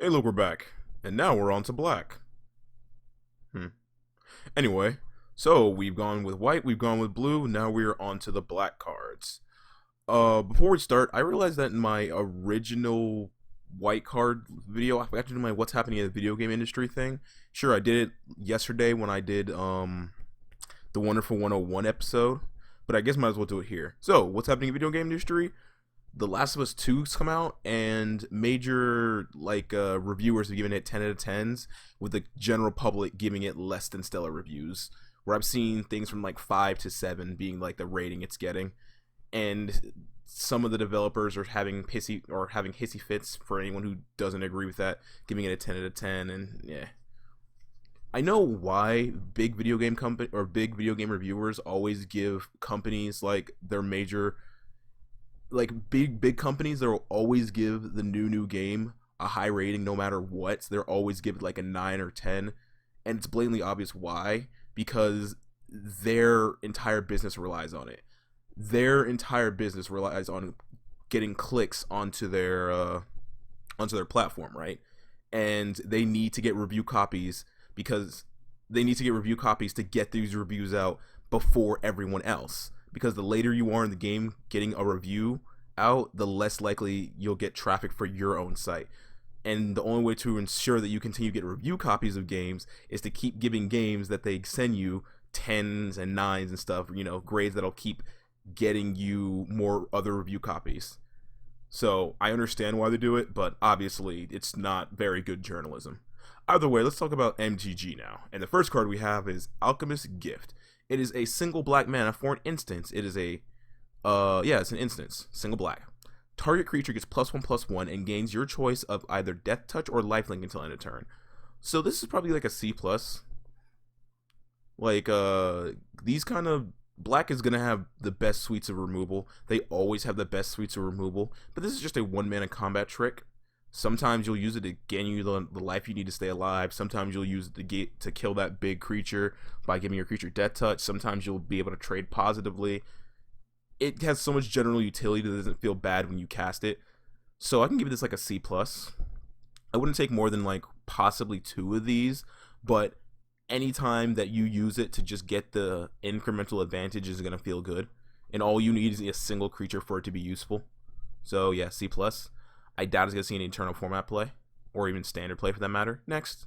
Hey, look, we're back. And now we're on to black. Anyway, so we've gone with white, we've gone with blue, now we're on to the black cards. Before we start, I realized that in my original white card video, I forgot to do my what's happening in the video game industry thing. Sure, I did it yesterday when I did the Wonderful 101 episode, but I guess might as well do it here. So, what's happening in the video game industry? The Last of Us 2's come out, and major reviewers have given it 10 out of 10s, with the general public giving it less than stellar reviews. Where I've seen things from like 5 to 7 being like the rating it's getting, and some of the developers are having hissy fits for anyone who doesn't agree with that, giving it a 10 out of 10. And yeah, I know why big video game reviewers always give companies like their major big companies that will always give the new game a high rating no matter what. So they'll always give it like a 9 or 10, and it's blatantly obvious why, because their entire business relies on it. Their entire business relies on getting clicks onto their platform, right? And they need to get review copies because they need to get review copies to get these reviews out before everyone else, because the later you are in the game getting a review out, the less likely you'll get traffic for your own site. And the only way to ensure that you continue to get review copies of games is to keep giving games that they send you 10s and 9s and stuff, grades that'll keep getting you more other review copies. So I understand why they do it, but obviously it's not very good journalism. Either way, let's talk about MTG now. And the first card we have is Alchemist's Gift. It is a single black mana for an instance. It is it's an instance, single black. Target creature gets +1/+1 and gains your choice of either Death Touch or Lifelink until end of turn. So this is probably like a C+. These kind of black is gonna have the best suites of removal. They always have the best suites of removal, but this is just a 1-mana combat trick. Sometimes you'll use it to gain you the life you need to stay alive. Sometimes you'll use it to kill that big creature by giving your creature Death Touch. Sometimes you'll be able to trade positively. It has so much general utility that it doesn't feel bad when you cast it. So I can give this like a C+. I wouldn't take more than possibly 2 of these, but anytime that you use it to just get the incremental advantage is going to feel good. And all you need is a single creature for it to be useful. So yeah, C+. I doubt it's going to see any eternal format play, or even standard play for that matter. Next.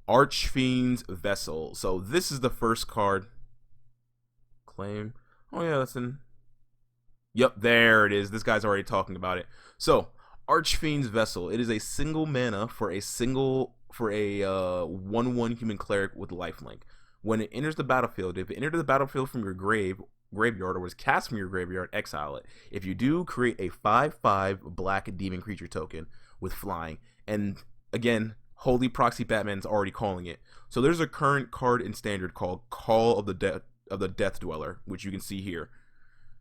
Archfiends Vessel. So this is the first card. Claim. Oh yeah, that's in. Yep, there it is. This guy's already talking about it. So, Archfiends Vessel. It is a single mana for a 1/1 human cleric with lifelink. When it enters the battlefield, if it entered the battlefield from your graveyard, or was cast from your graveyard, exile it. If you do, create a 5/5 black demon creature token with flying. And again, Holy Proxy Batman's already calling it. So there's a current card in standard called Call of the Death Dweller, which you can see here.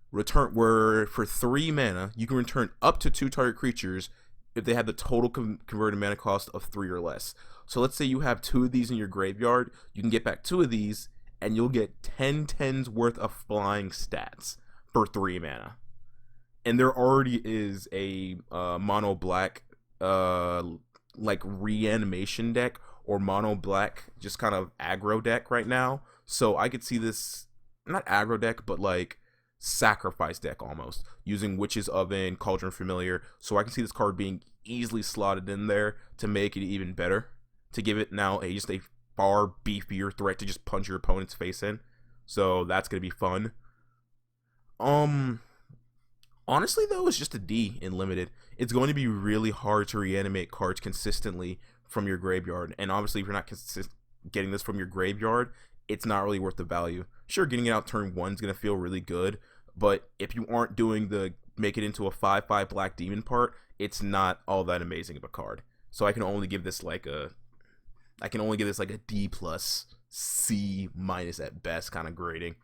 Where for 3 mana, you can return up to 2 target creatures if they have the total converted mana cost of 3 or less. So let's say you have 2 of these in your graveyard, you can get back 2 of these, and you'll get 10/10s worth of flying stats for 3 mana. And there already is a mono black reanimation deck, or mono black just kind of aggro deck right now. So I could see this, not aggro deck, but sacrifice deck almost, using Witch's Oven, Cauldron Familiar. So I can see this card being easily slotted in there to make it even better, to give it now just a far beefier threat to just punch your opponent's face in. So that's gonna be fun. Honestly though, it's just a D in limited. It's going to be really hard to reanimate cards consistently from your graveyard, and obviously if you're not getting this from your graveyard, it's not really worth the value. Sure, getting it out turn 1 is gonna feel really good, but if you aren't doing the make it into a 5/5 black demon part, it's not all that amazing of a card. So I can only give this like a D+, C- at best kind of grading.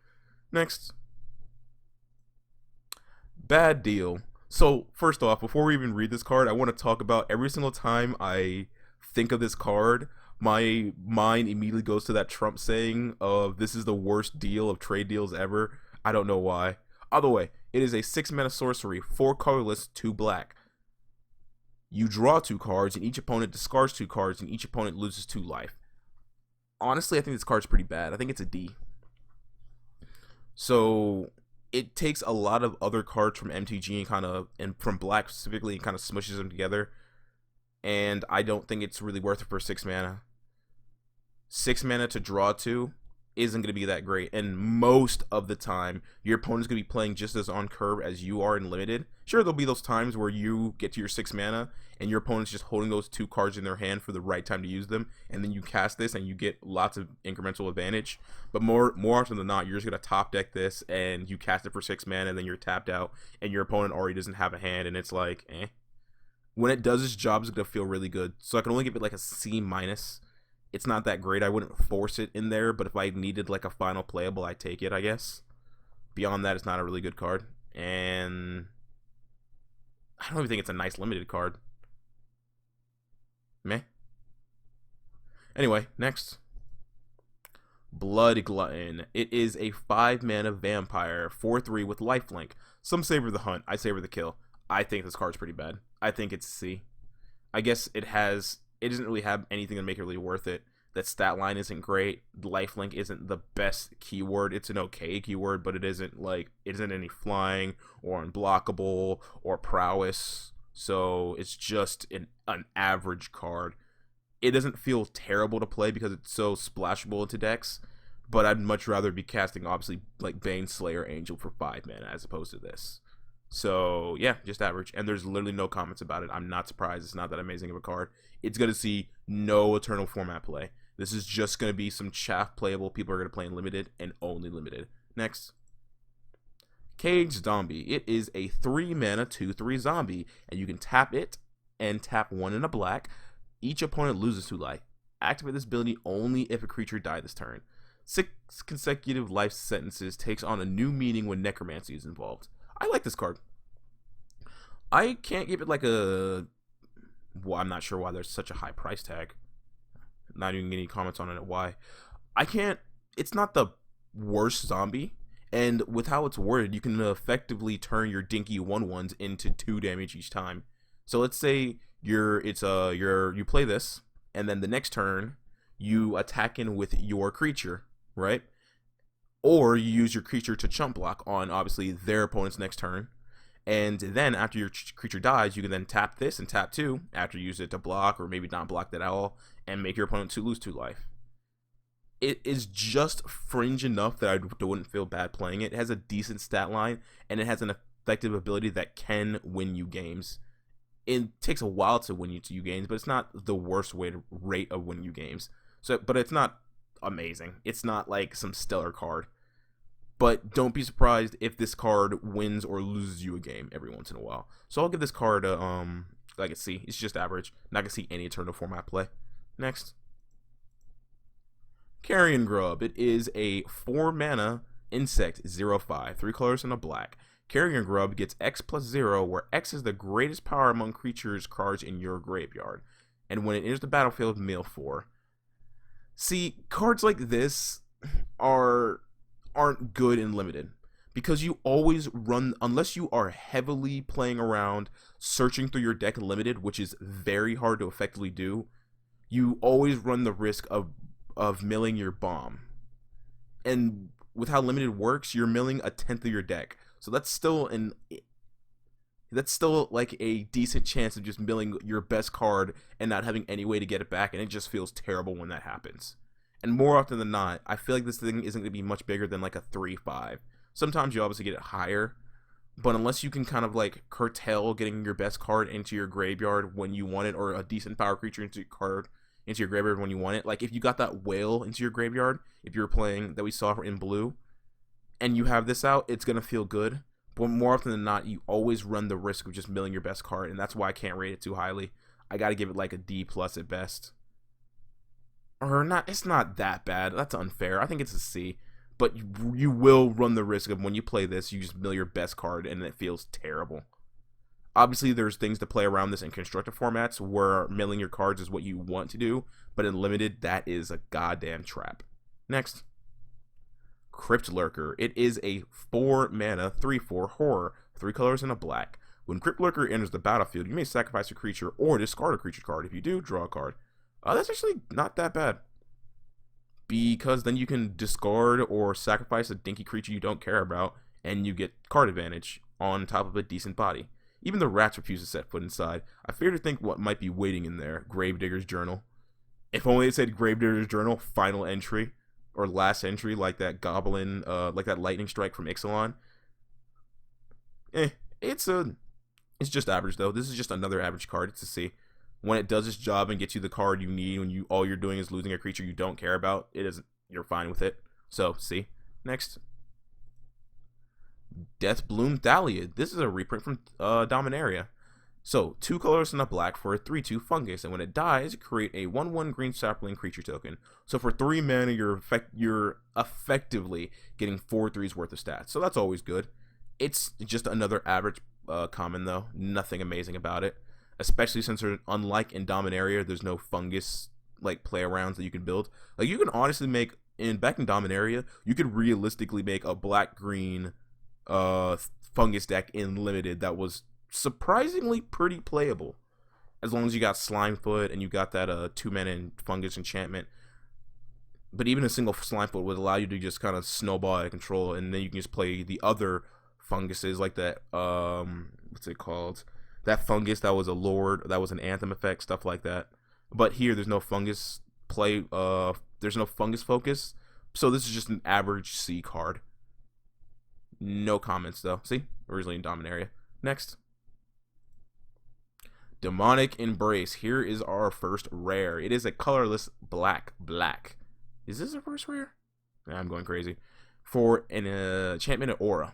Next. Bad Deal. So first off, before we even read this card, I want to talk about every single time I think of this card, my mind immediately goes to that Trump saying of this is the worst deal of trade deals ever. I don't know why. Either way, it is a 6 mana sorcery, 4 colorless, 2 black. You draw 2 cards, and each opponent discards 2 cards, and each opponent loses 2 life. Honestly, I think this card's pretty bad. I think it's a D. So it takes a lot of other cards from MTG and from Black specifically, and kind of smushes them together. And I don't think it's really worth it for 6 mana. 6 mana to draw 2 isn't going to be that great, and most of the time your opponent's going to be playing just as on curve as you are in limited. Sure, there'll be those times where you get to your 6 mana and your opponent's just holding those 2 cards in their hand for the right time to use them, and then you cast this and you get lots of incremental advantage. But more often than not, you're just going to top deck this and you cast it for 6 mana, and then you're tapped out and your opponent already doesn't have a hand, and it's like, eh. When it does its job, it's going to feel really good. So I can only give it like a C-. It's not that great. I wouldn't force it in there, but if I needed like a final playable, I'd take it, I guess. Beyond that, it's not a really good card. And I don't even think it's a nice limited card. Meh. Anyway, next. Blood Glutton. It is a 5 mana vampire, 4/3 with lifelink. Some savor the hunt. I savor the kill. I think this card's pretty bad. I think it's C. I guess it doesn't really have anything to make it really worth it. That stat line isn't great. Lifelink isn't the best keyword. It's an okay keyword, but it isn't any flying or unblockable or prowess. So it's just an average card. It doesn't feel terrible to play because it's so splashable into decks, but I'd much rather be casting obviously like Baneslayer Angel for 5 mana as opposed to this. So yeah, just average, and there's literally no comments about it. I'm not surprised. It's not that amazing of a card. It's gonna see no eternal format play. This is just gonna be some chaff playable. People are gonna play in limited and only limited. Next, Caged Zombie. It is a 3 mana 2/3 zombie, and you can tap it and tap 1 in a black. Each opponent loses 2 life. Activate this ability only if a creature died this turn. 6 consecutive life sentences takes on a new meaning when necromancy is involved. I like this card. I can't give it like a... Well, I'm not sure why there's such a high price tag. Not even getting any comments on it. Why? I can't... It's not the worst zombie. And with how it's worded, you can effectively turn your dinky 1/1s into 2 damage each time. So let's say you play this, and then the next turn you attack in with your creature, right? Or you use your creature to chump block on, obviously, their opponent's next turn. And then after your creature dies, you can then tap this and tap 2 after you use it to block, or maybe not block that at all, and make your opponent lose 2 life. It is just fringe enough that I wouldn't feel bad playing it. It has a decent stat line, and it has an effective ability that can win you games. It takes a while to win you games, but it's not the worst rate of winning you games. But it's not amazing. It's not like some stellar card. But don't be surprised if this card wins or loses you a game every once in a while. So I'll give this card like a C. It's just average. Not gonna see any eternal format play. Next, Carrion Grub. It is a 4 mana insect 0/5, 3 colors and a black. Carrion Grub gets X+0, where X is the greatest power among creatures cards in your graveyard, and when it enters the battlefield, mill 4. See, cards like this aren't good in limited, because you always run, unless you are heavily playing around searching through your deck limited, which is very hard to effectively do. You always run the risk of milling your bomb, and with how limited works, you're milling 1/10 of your deck. So that's still like a decent chance of just milling your best card and not having any way to get it back, and it just feels terrible when that happens. And more often than not, I feel like this thing isn't going to be much bigger than like a 3/5. Sometimes you obviously get it higher, but unless you can kind of like curtail getting your best card into your graveyard when you want it, or a decent power creature into your graveyard when you want it. Like if you got that whale into your graveyard, if you were playing that we saw in blue, and you have this out, it's going to feel good. But more often than not, you always run the risk of just milling your best card, and that's why I can't rate it too highly. I got to give it like a D+ at best. Or not, it's not that bad. That's unfair. I think it's a C. But you will run the risk of when you play this, you just mill your best card, and it feels terrible. Obviously, there's things to play around this in constructed formats where milling your cards is what you want to do, but in limited, that is a goddamn trap. Next, Crypt Lurker. It is a 4 mana 3/4 horror, 3 colors and a black, When Crypt Lurker enters the battlefield, you may sacrifice a creature or discard a creature card. If you do, draw a card. That's actually not that bad, because then you can discard or sacrifice a dinky creature you don't care about, and you get card advantage on top of a decent body. Even the rats refuse to set foot inside. I fear to think what might be waiting in there. Gravedigger's Journal. If only it said Gravedigger's Journal, final entry, or last entry, like that goblin, like that lightning strike from Ixalan. It's just average though. This is just another average card. It's a C. When it does its job and gets you the card you need, when all you're doing is losing a creature you don't care about, you're fine with it. So C. Next. Deathbloom Dahlia. This is a reprint from Dominaria. So, 2 colors and a black for a 3/2 fungus, and when it dies, create a 1/1 green sapling creature token. So for 3 mana, you're effectively getting 4 3s worth of stats. So that's always good. It's just another average common though. Nothing amazing about it. Especially since unlike in Dominaria, there's no fungus like play arounds that you can build. Like you can honestly make back in Dominaria, you could realistically make a black-green fungus deck in limited that was surprisingly pretty playable, as long as you got Slimefoot and you got that 2-mana fungus enchantment. But even a single Slimefoot would allow you to just kind of snowball out of control, and then you can just play the other funguses like that. What's it called? That fungus that was a lord, that was an anthem effect, stuff like that. But here, there's no fungus play. There's no fungus focus, so this is just an average C card. No comments though. See, originally in Dominaria. Next. Demonic Embrace. Here is our first rare. It is a colorless black. Is this our first rare? Nah, I'm going crazy. For an enchantment aura.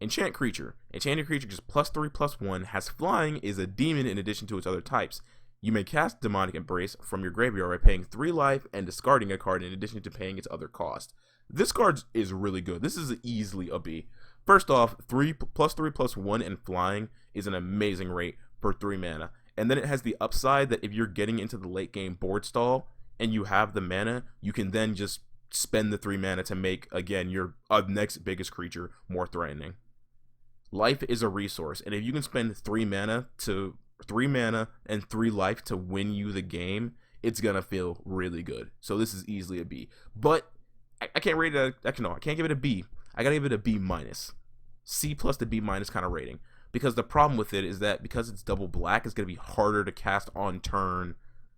Enchant creature. Enchanted creature gets +3/+1, has flying, is a demon in addition to its other types. You may cast Demonic Embrace from your graveyard by paying 3 life and discarding a card in addition to paying its other cost. This card is really good. This is easily a B. First off, +3/+1 and flying is an amazing rate for 3 mana. And then it has the upside that if you're getting into the late game board stall and you have the mana, you can then just spend the 3 mana to make, again, your next biggest creature more threatening. Life is a resource, and if you can spend 3 mana and 3 life to win you the game, it's gonna feel really good. So this is easily a B. But I can't rate it. I can't give it a B. I gotta give it a B minus. C plus to B minus kind of rating. Because the problem with it is that because it's double black, it's gonna be harder to cast on turn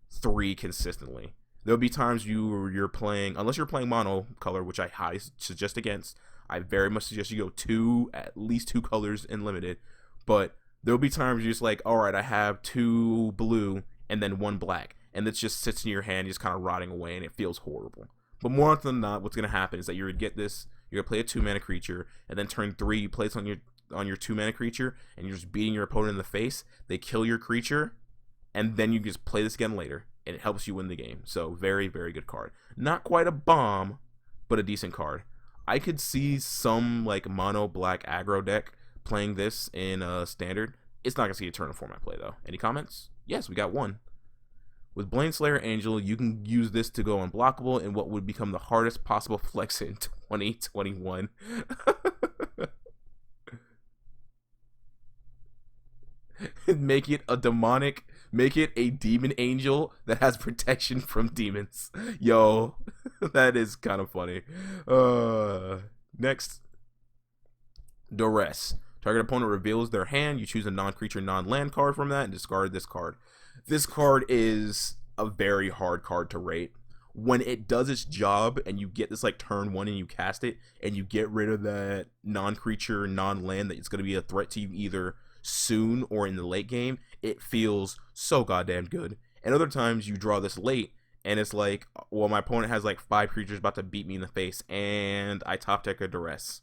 3 consistently. There'll be times you're playing, unless you're playing mono color, which I highly suggest against. I very much suggest you go at least 2 colors in limited. But there'll be times you're just like, all right, I have 2 blue and then 1 black, and it just sits in your hand, just kind of rotting away, and it feels horrible. But more often than not, what's gonna happen is that you're gonna get this. You're gonna play a 2-mana creature, and then turn 3, you play it on your 2-mana creature, and you're just beating your opponent in the face. They kill your creature, and then you just play this again later, and it helps you win the game. So very, very good card. Not quite a bomb, but a decent card. I could see some like mono black aggro deck playing this in standard. It's not gonna see Eternal format play though. Any comments? Yes, we got one. With Bladeslayer Angel, you can use this to go unblockable in what would become the hardest possible flex in 2021. Make it a demon angel that has protection from demons. Yo, that is kind of funny. Next. Duress. Target opponent reveals their hand. You choose a non-creature, non-land card from that and discard this card. This card is a very hard card to rate. When it does its job and you get this like turn 1 and you cast it and you get rid of that non-creature, non-land that it's going to be a threat to you either soon or in the late game, it feels so goddamn good. And other times you draw this late and it's like, well, my opponent has like 5 creatures about to beat me in the face and I top deck a duress.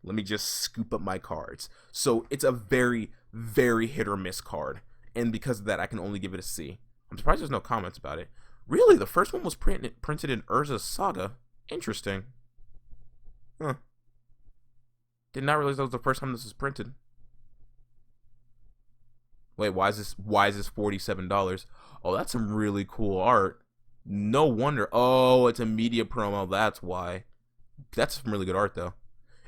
Let me just scoop up my cards. So it's a very, very hit or miss card. And because of that, I can only give it a C. I'm surprised there's no comments about it. Really, the first one was printed in Urza's Saga. Interesting. Huh. Did not realize that was the first time this was printed. Wait, why is this $47? Oh, that's some really cool art. No wonder. Oh, it's a media promo. That's why. That's some really good art, though.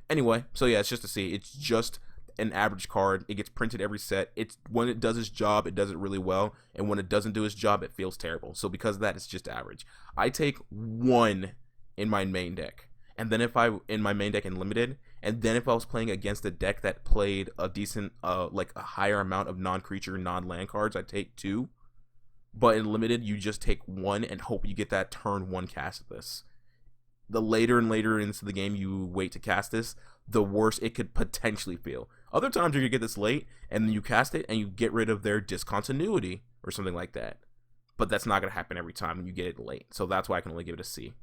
Anyway, so yeah, it's just a C. It's just an average card. It gets printed every set. It's when it does its job, it does it really well, and when it doesn't do its job, it feels terrible. So because of that, it's just average. I take 1 in my main deck, and then if I in my main deck in limited, and then if I was playing against a deck that played a decent, like a higher amount of non-creature, non-land cards, I take 2. But in limited, you just take 1 and hope you get that turn 1 cast of this. The later and later into the game you wait to cast this, the worse it could potentially feel. Other times you're going to get this late, and then you cast it, and you get rid of their discontinuity, or something like that. But that's not going to happen every time when you get it late. So that's why I can only give it a C.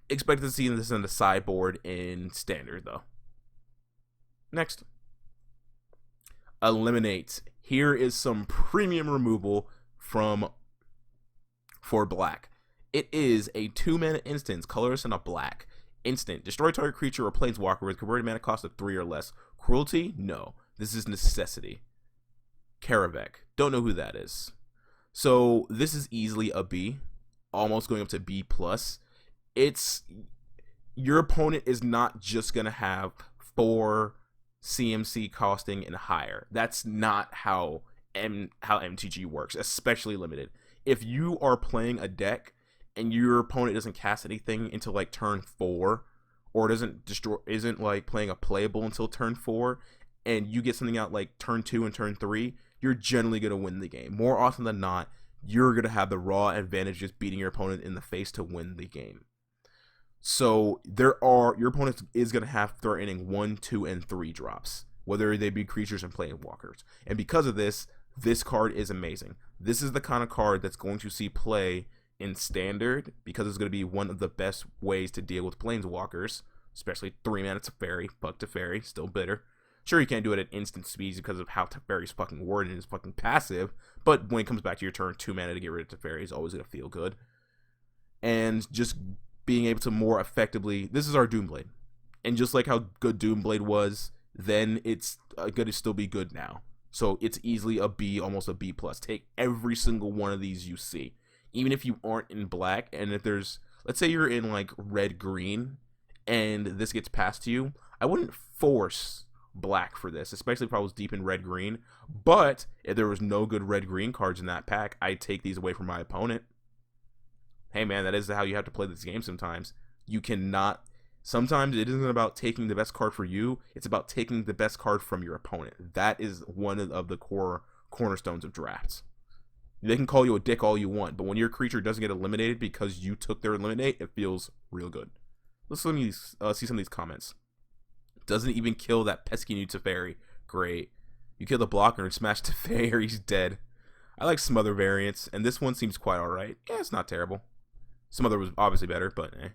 Expect to see this in the sideboard in Standard, though. Next. Eliminate. Here is some premium removal for black. It is a 2-mana instance, colorless and a black. Instant. Destroy target creature or planeswalker with converted mana cost of 3 or less. Cruelty? No. This is necessity. Karavek. Don't know who that is. So this is easily a B. Almost going up to B+. It's... Your opponent is not just going to have 4 CMC costing and higher. That's not how MTG works, especially limited. If you are playing a deck and your opponent doesn't cast anything until like turn 4, or isn't like playing a playable until turn 4, and you get something out like turn 2 and turn 3, you're generally going to win the game. More often than not, you're going to have the raw advantage just beating your opponent in the face to win the game. So your opponent is going to have threatening 1, 2, and 3 drops, whether they be creatures and planeswalkers. And because of this, this card is amazing. This is the kind of card that's going to see play in Standard, because it's going to be one of the best ways to deal with planeswalkers, especially 3 mana Teferi. Fuck Teferi, still bitter. Sure, you can't do it at instant speeds because of how Teferi's fucking worded and is fucking passive, but when it comes back to your turn, 2 mana to get rid of Teferi is always going to feel good. And just being able to more effectively, this is our Doomblade. And just like how good Doomblade was, then it's going to still be good now. So it's easily a B, almost a B+. Take every single one of these you see. Even if you aren't in black, and if there's, let's say you're in like red-green, and this gets passed to you, I wouldn't force black for this, especially if I was deep in red-green. But if there was no good red-green cards in that pack, I'd take these away from my opponent. Hey man, that is how you have to play this game sometimes. You cannot... Sometimes it isn't about taking the best card for you, it's about taking the best card from your opponent. That is one of the core cornerstones of drafts. They can call you a dick all you want, but when your creature doesn't get eliminated because you took their eliminate, it feels real good. Let's let me see some of these comments. Doesn't even kill that pesky new Teferi. Great. You kill the blocker and smash Teferi, he's dead. I like some other variants, and this one seems quite alright. Yeah, it's not terrible. Some other was obviously better, but eh.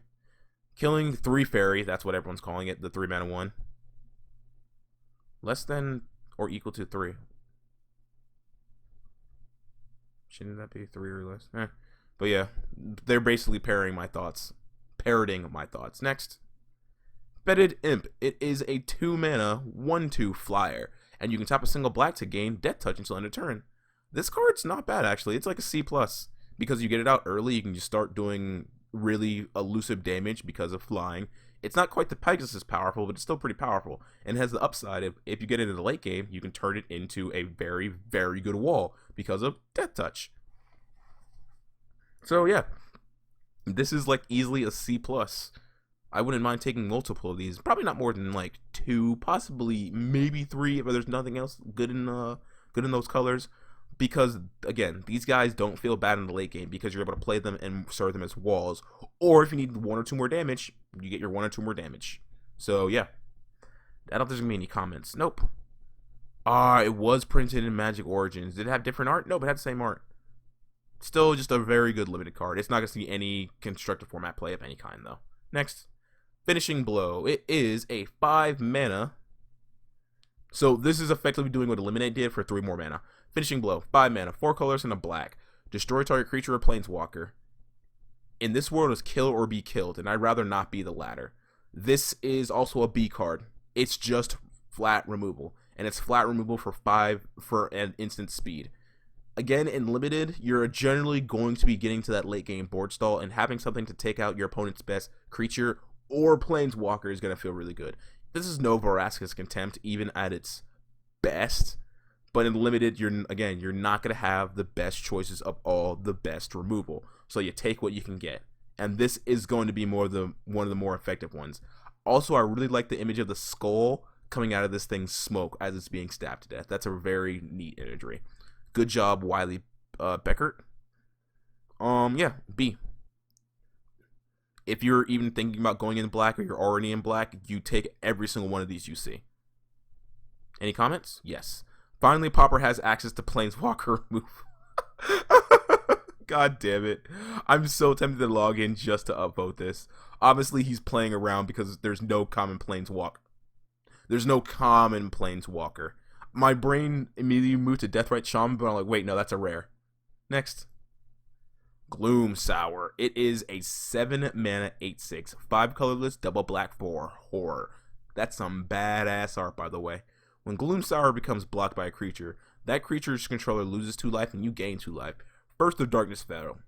Killing 3 fairy, that's what everyone's calling it, the 3 mana one. Less than or equal to 3. Shouldn't that be 3 or less? Eh. But yeah, they're basically parroting my thoughts. Next. Bedded Imp. It is a 2 mana, 1/2 flyer, and you can tap a single black to gain Death Touch until end of turn. This card's not bad actually. It's like a C+. Because you get it out early, you can just start doing really elusive damage because of flying. It's not quite the Pegasus powerful, but it's still pretty powerful. And it has the upside of, if you get it in the late game, you can turn it into a very, very good wall because of Death Touch. So yeah, this is like easily a C+. I wouldn't mind taking multiple of these. Probably not more than like 2, possibly maybe 3 if there's nothing else good in those colors. Because, again, these guys don't feel bad in the late game because you're able to play them and serve them as walls. Or if you need 1 or 2 more damage, you get your 1 or 2 more damage. So, yeah. I don't think there's going to be any comments. Nope. It was printed in Magic Origins. Did it have different art? Nope, it had the same art. Still just a very good limited card. It's not going to see any constructed format play of any kind, though. Next. Finishing Blow. It is a 5 mana. So, this is effectively doing what Eliminate did for 3 more mana. Finishing Blow, 5 mana, 4 colors and a black. Destroy target creature or planeswalker. In this world is kill or be killed, and I'd rather not be the latter. This is also a B card. It's just flat removal, and it's flat removal for 5 for an instant speed. Again, in limited, you're generally going to be getting to that late game board stall, and having something to take out your opponent's best creature or planeswalker is going to feel really good. This is no Vorasca's Contempt, even at its best. But in limited, you're not gonna have the best choices of all the best removal. So you take what you can get, and this is going to be one of the more effective ones. Also, I really like the image of the skull coming out of this thing's smoke as it's being stabbed to death. That's a very neat imagery. Good job, Wiley Beckert. Yeah, B. If you're even thinking about going in black or you're already in black, you take every single one of these you see. Any comments? Yes. Finally, Popper has access to Planeswalker remove. God damn it. I'm so tempted to log in just to upvote this. Obviously, he's playing around because there's no common Planeswalker. There's no common Planeswalker. My brain immediately moved to Deathrite Shaman, but I'm like, wait, no, that's a rare. Next. Gloomstar. It is a 7 mana 8/6, 5 colorless, double black for horror. That's some badass art, by the way. When Gloomstar becomes blocked by a creature, that creature's controller loses 2 life and you gain 2 life. First the darkness fell.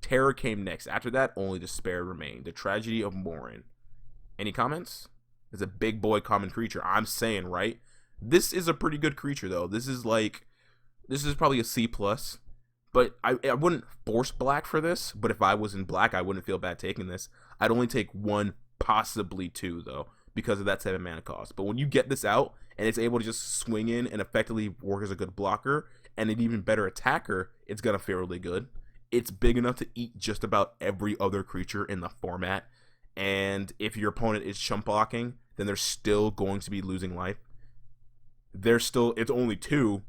Terror came next. After that, only despair remained. The tragedy of Morin. Any comments? It's a big boy common creature. I'm saying, right? This is a pretty good creature, though. This is probably a C+. But I wouldn't force black for this. But if I was in black, I wouldn't feel bad taking this. I'd only take 1, possibly 2, though, because of that 7 mana cost. But when you get this out, and it's able to just swing in and effectively work as a good blocker, and an even better attacker, it's going to feel really good. It's big enough to eat just about every other creature in the format. And if your opponent is chump blocking, then they're still going to be losing life. It's only 2.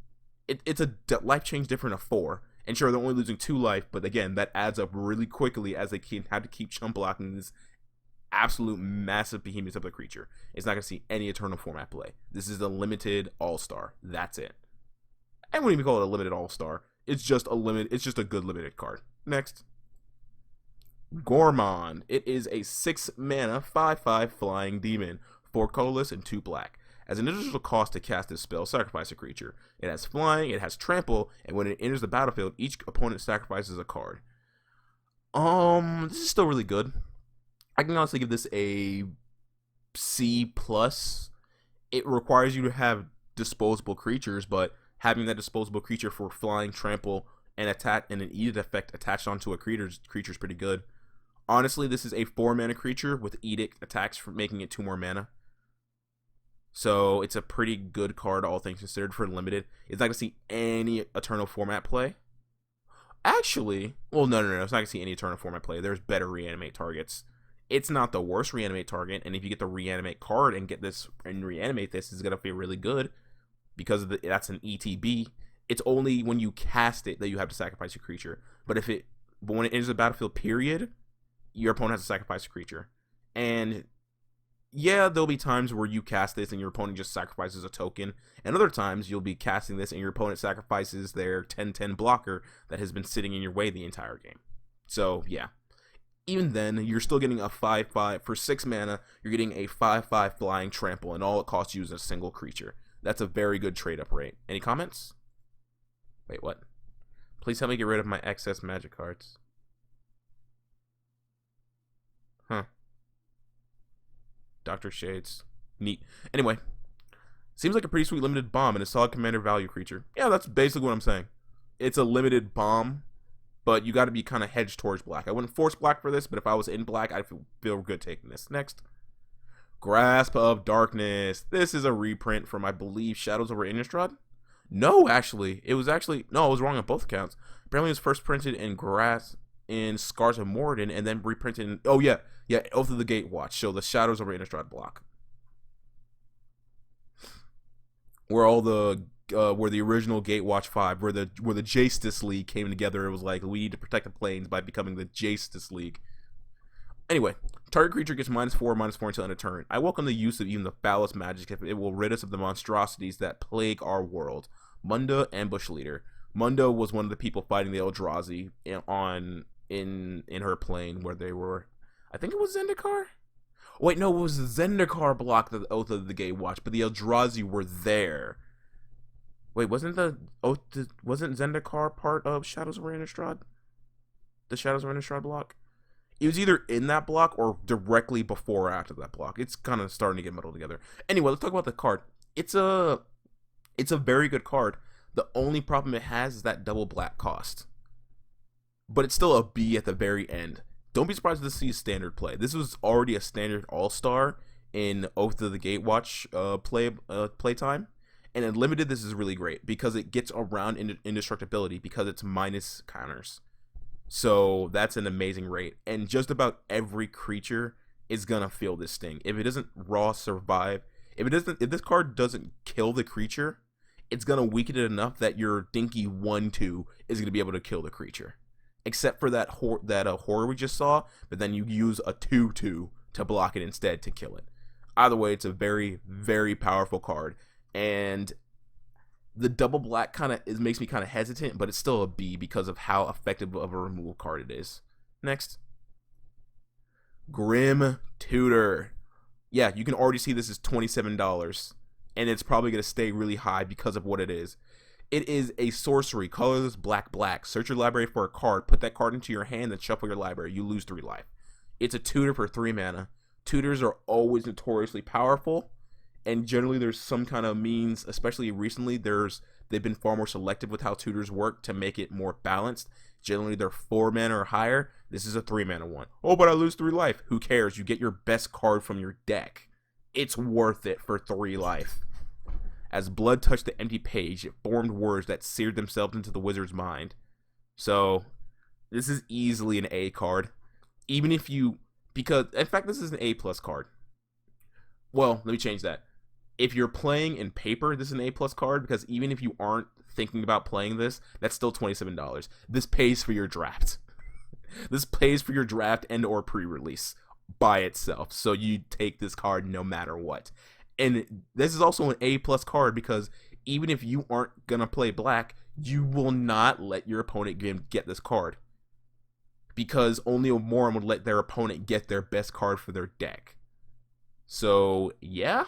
It's a life change different of 4. And sure, they're only losing 2 life, but again, that adds up really quickly as they have to keep chump blocking this absolute massive behemoth of a creature. It's not going to see any eternal format play. This is a limited all-star. That's it. I wouldn't even call it a limited all-star. It's just a good limited card. Next. Gorman. It is a 6 mana 5/5 flying demon, 4 colorless and 2 black. As an additional cost to cast this spell, sacrifice a creature. It has flying, it has trample, and when it enters the battlefield, each opponent sacrifices a card. This is still really good. I can honestly give this a C+. It requires you to have disposable creatures, but having that disposable creature for flying, trample, and attack and an edict effect attached onto a creature is pretty good. Honestly, this is a 4 mana creature with edict attacks for making it 2 more mana. So it's a pretty good card, all things considered, for limited. It's not going to see any eternal format play. Actually, well, no. It's not going to see any eternal format play. There's better reanimate targets. It's not the worst reanimate target, and if you get the reanimate card and get this and reanimate this, it's gonna feel really good because that's an ETB. It's only when you cast it that you have to sacrifice your creature. But when it enters the battlefield, period, your opponent has to sacrifice a creature. And yeah, there'll be times where you cast this and your opponent just sacrifices a token, and other times you'll be casting this and your opponent sacrifices their 10/10 blocker that has been sitting in your way the entire game. So yeah. Even then, you're still getting a 5/5 for 6 mana. You're getting a 5/5 flying trample, and all it costs you is a single creature. That's a very good trade-up rate. Any comments? Wait, what? Please help me get rid of my excess magic cards. Huh. Dr. Shades. Neat. Anyway, seems like a pretty sweet limited bomb and a solid commander value creature. Yeah, that's basically what I'm saying. It's a limited bomb, but you got to be kind of hedged towards black. I wouldn't force black for this, but if I was in black, I'd feel good taking this. Next. Grasp of Darkness. This is a reprint from, I believe, Shadows over Innistrad? No, actually. I was wrong on both accounts. Apparently it was first printed in Scars of Moradin, and then reprinted in, Oath of the Gatewatch. So the Shadows over Innistrad block. Where the original Gatewatch 5, where the Justice League came together, it was like, we need to protect the planes by becoming the Justice League. Anyway, target creature gets -4/-4 until end of turn. I welcome the use of even the foulest magic if it will rid us of the monstrosities that plague our world. Munda, Ambush Leader. Munda was one of the people fighting the Eldrazi in her plane where they were, I think it was Zendikar? Wait, no, it was the Zendikar block the Oath of the Gatewatch, but the Eldrazi were there. Wait, wasn't Zendikar part of Shadows over Innistrad? The Shadows over Innistrad block? It was either in that block or directly before or after that block. It's kind of starting to get muddled together. Anyway, let's talk about the card. It's a very good card. The only problem it has is that double black cost. But it's still a B at the very end. Don't be surprised to see standard play. This was already a standard all-star in Oath of the Gatewatch playtime. And in limited, this is really great because it gets around indestructibility because it's minus counters. So that's an amazing rate. And just about every creature is gonna feel this sting. If it doesn't raw survive, if this card doesn't kill the creature, it's gonna weaken it enough that your dinky 1/2 is gonna be able to kill the creature. Except for that horror we just saw, but then you use a 2/2 to block it instead to kill it. Either way, it's a very, very powerful card. And the double black kind of makes me kind of hesitant, but it's still a B because of how effective of a removal card it is. Next. Grima Tutor. Yeah, you can already see this is $27. And it's probably going to stay really high because of what it is. It is a sorcery, colorless black. Search your library for a card, put that card into your hand, and shuffle your library. You lose 3 life. It's a tutor for 3 mana. Tutors are always notoriously powerful, and generally there's some kind of means, especially recently, they've been far more selective with how tutors work to make it more balanced. Generally they're 4 mana or higher. This is a 3 mana one. Oh, but I lose 3 life. Who cares? You get your best card from your deck. It's worth it for 3 life. As blood touched the empty page, it formed words that seared themselves into the wizard's mind. So, this is easily an A card. Even if you... Because, in fact, this is an A+ card. Well, let me change that. If you're playing in paper, this is an A+ card, because even if you aren't thinking about playing this, that's still $27. This pays for your draft. This pays for your draft and or pre-release by itself. So you take this card no matter what. And this is also an A+ card because even if you aren't going to play black, you will not let your opponent get this card. Because only a moron would let their opponent get their best card for their deck. So, yeah.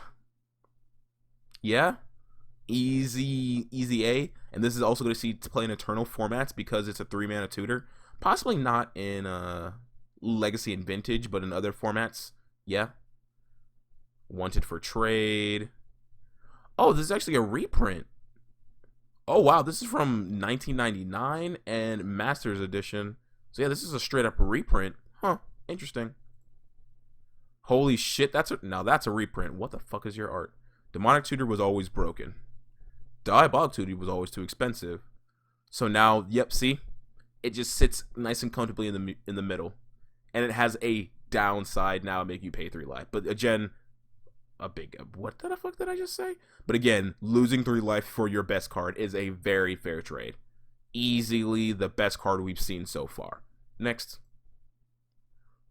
Yeah. Easy A. And this is also going to see to play in Eternal formats because it's a 3 mana tutor. Possibly not in Legacy and Vintage, but in other formats. Yeah. Wanted for trade. Oh, this is actually a reprint. Oh, wow. This is from 1999 and Masters Edition. So, yeah, this is a straight-up reprint. Huh. Interesting. Holy shit. Now that's a reprint. What the fuck is your art? Demonic Tutor was always broken. Diabolic Tutor was always too expensive. So now, yep, see? It just sits nice and comfortably in the middle. And it has a downside now make you pay 3 life. But again... what the fuck did I just say? But again, losing 3 life for your best card is a very fair trade. Easily the best card we've seen so far. Next.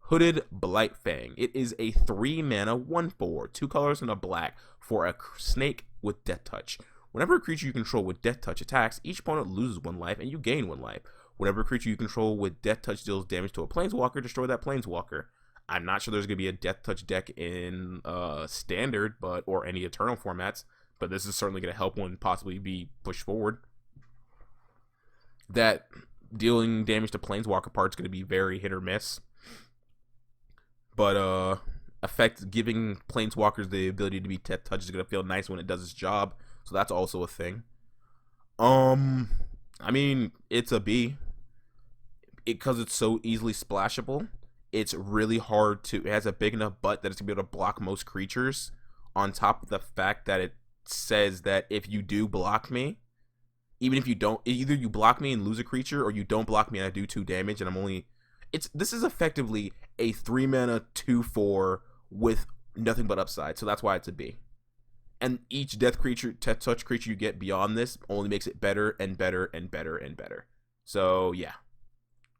Hooded Blight Fang. It is a 3 mana 1/4, 2 colors and a black for a snake with Death Touch. Whenever a creature you control with Death Touch attacks, each opponent loses 1 life and you gain 1 life. Whenever a creature you control with Death Touch deals damage to a planeswalker, destroy that planeswalker. I'm not sure there's going to be a Death Touch deck in Standard or any Eternal formats, but this is certainly going to help one possibly be pushed forward. That dealing damage to planeswalker part is going to be very hit or miss. But giving planeswalkers the ability to be Death Touch is going to feel nice when it does its job, so that's also a thing. I mean, it's a B. Because it's so easily splashable. It's really hard to... It has a big enough butt that it's going to be able to block most creatures. On top of the fact that it says that if you do block me, even if you don't... Either you block me and lose a creature, or you don't block me and I do 2 damage and I'm only... This is effectively a 3 mana 2/4 with nothing but upside. So that's why it's a B. And each Death Touch creature you get beyond this only makes it better and better and better and better. So, yeah.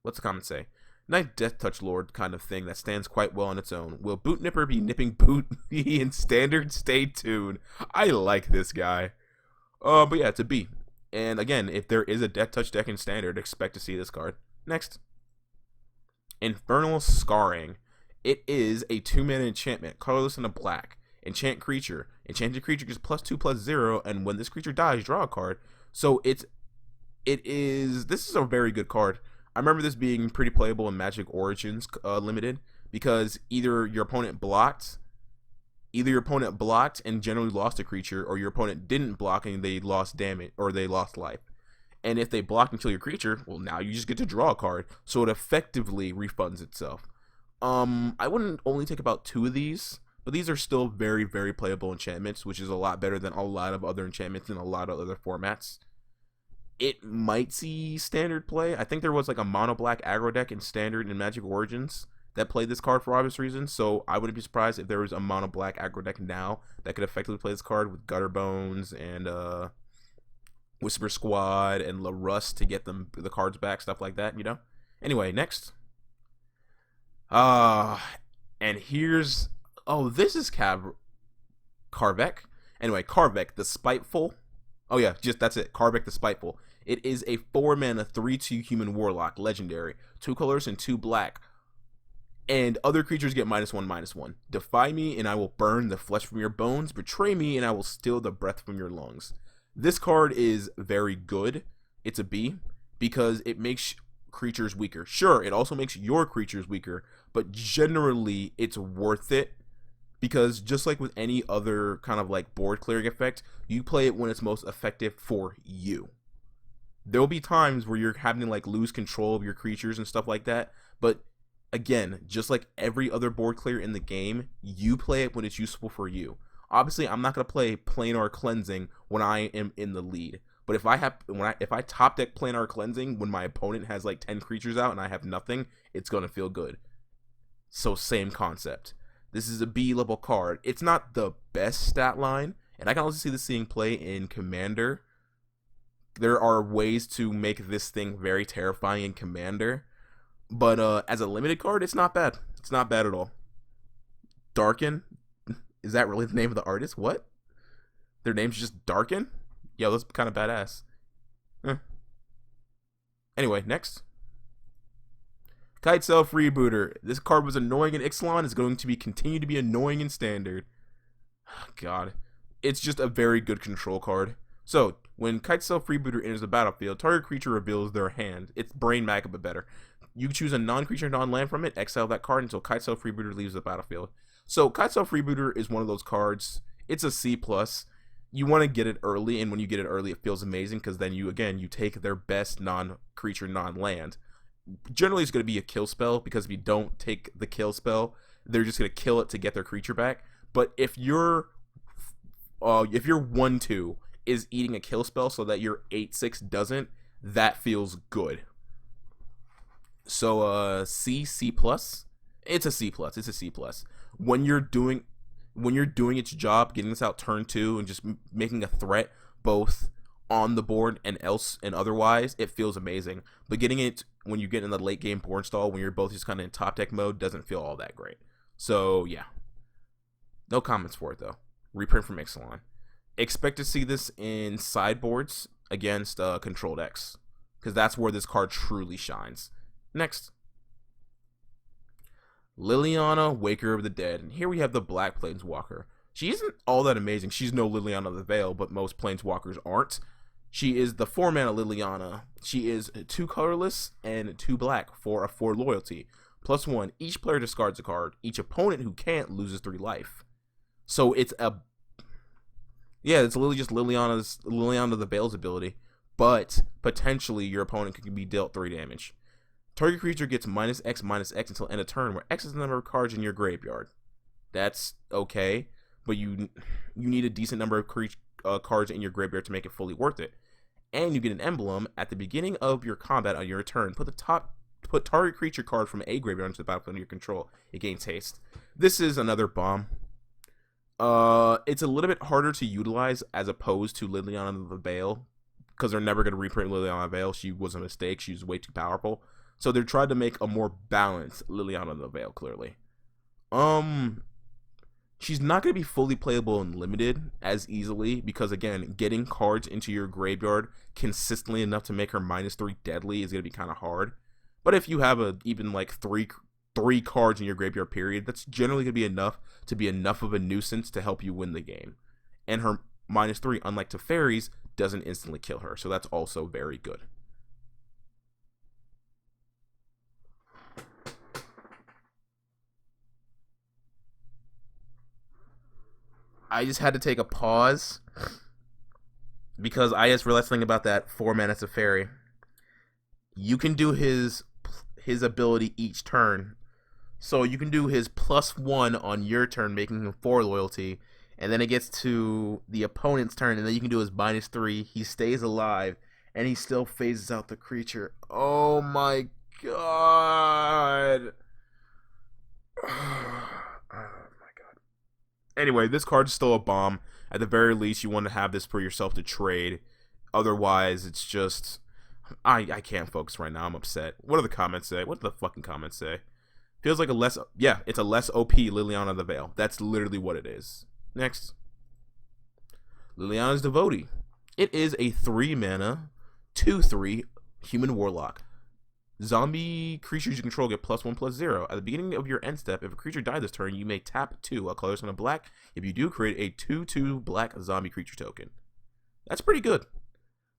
What's the comment say? Nice Death Touch Lord kind of thing that stands quite well on its own. Will Boot Nipper be nipping Boot in Standard? Stay tuned. I like this guy. But yeah, it's a B. And again, if there is a Death Touch deck in Standard, expect to see this card. Next. Infernal Scarring. It is a 2 mana enchantment, colorless and a black. Enchant creature. Enchanted creature gets +2/+0, and when this creature dies, draw a card. So this is a very good card. I remember this being pretty playable in Magic Origins Limited, because either your opponent blocked and generally lost a creature, or your opponent didn't block and they lost damage or they lost life. And if they block and kill your creature, well, now you just get to draw a card, so it effectively refunds itself. I wouldn't only take about 2 of these, but these are still very, very playable enchantments, which is a lot better than a lot of other enchantments in a lot of other formats. It might see standard play. I think there was like a mono black aggro deck in standard in Magic Origins that played this card for obvious reasons, so I wouldn't be surprised if there was a mono black aggro deck now that could effectively play this card with Gutter Bones and Whisper Squad and La Rust to get them the cards back, stuff like that, you know? Anyway, next. And here's... Oh, this is Karvek. Anyway, Karvek, the Spiteful. Oh yeah, just that's it. Karvek the Spiteful. It is a 4-mana 3/2 human warlock, legendary. 2 colors and 2 black. And other creatures get -1/-1. Defy me and I will burn the flesh from your bones. Betray me and I will steal the breath from your lungs. This card is very good. It's a B because it makes creatures weaker. Sure, it also makes your creatures weaker, but generally it's worth it because just like with any other kind of like board clearing effect, you play it when it's most effective for you. There'll be times where you're having to like lose control of your creatures and stuff like that, but again, just like every other board clear in the game, you play it when it's useful for you. Obviously, I'm not gonna play Planar Cleansing when I am in the lead. But if I top deck Planar Cleansing when my opponent has like 10 creatures out and I have nothing, it's gonna feel good. So same concept. This is a B level card. It's not the best stat line, and I can also see this seeing play in Commander. There are ways to make this thing very terrifying in Commander. But as a limited card, it's not bad. It's not bad at all. Darken? Is that really the name of the artist? What? Their name's just Darken? Yo, that's kind of badass. Anyway, next. Kite Self Rebooter. This card was annoying in Ixalan. Is going to continue to be annoying in Standard. God. It's just a very good control card. So, when Kite Self Rebooter enters the battlefield, target creature reveals their hand. It's Brain Mag, but better. You choose a non-creature, non-land from it, exile that card until Kite Self Rebooter leaves the battlefield. So, Kite Self Rebooter is one of those cards. It's a C+. You want to get it early, and when you get it early, it feels amazing, because then you take their best non-creature, non-land. Generally, it's going to be a kill spell, because if you don't take the kill spell, they're just going to kill it to get their creature back. But if your 1/2 is eating a kill spell so that your 8/6 doesn't, that feels good. So C+. It's a C+. It's a C+. When you're doing its job, getting this out turn 2 and just making a threat both on the board and otherwise, it feels amazing. But getting it when you get in the late game board stall, when you're both just kind of in top deck mode, doesn't feel all that great. So yeah, no comments for it though. Reprint from Ixalan. Expect to see this in sideboards against control decks, because that's where this card truly shines. Next. Liliana, Waker of the Dead. And here we have the Black Planeswalker. She isn't all that amazing. She's no Liliana the Veil, but most Planeswalkers aren't. She is the 4-mana Liliana. She is 2 colorless and 2 black for a 4 loyalty. +1. Each player discards a card. Each opponent who can't loses 3 life. So it's it's literally just Liliana the Veil's ability, but potentially your opponent could be dealt 3 damage. Target creature gets -X/-X until end of turn, where X is the number of cards in your graveyard. That's okay, but you need a decent number of cards in your graveyard to make it fully worth it. And you get an emblem at the beginning of your combat on your turn. Put target creature card from a graveyard into the battlefield under your control. It gains haste. This is another bomb. It's a little bit harder to utilize as opposed to Liliana the Veil, because they're never going to reprint Liliana the Veil. She was a mistake. She was way too powerful. So they're trying to make a more balanced Liliana the Veil, clearly. She's not going to be fully playable in Limited as easily, because again, getting cards into your graveyard consistently enough to make her -3 deadly is going to be kind of hard. But if you have even like three cards in your graveyard period, that's generally going to be enough of a nuisance to help you win the game. And her -3, unlike Teferi's, doesn't instantly kill her, so that's also very good. I just had to take a pause because I just realized something about that 4 mana Teferi. You can do his ability each turn. So you can do his +1 on your turn, making him 4 loyalty, and then it gets to the opponent's turn, and then you can do his -3. He stays alive, and he still phases out the creature. Oh my god. Oh my god. Anyway, this card's still a bomb. At the very least, you want to have this for yourself to trade. Otherwise, it's just... I can't focus right now. I'm upset. What do the comments say? What do the fucking comments say? Feels like a less... Yeah, it's a less OP Liliana the Veil. That's literally what it is. Next. Liliana's Devotee. It is a 3 mana, 2/3 human warlock. Zombie creatures you control get +1/+0. At the beginning of your end step, if a creature died this turn, you may tap 2, a colorless and a black. If you do, create a 2/2 black zombie creature token. That's pretty good.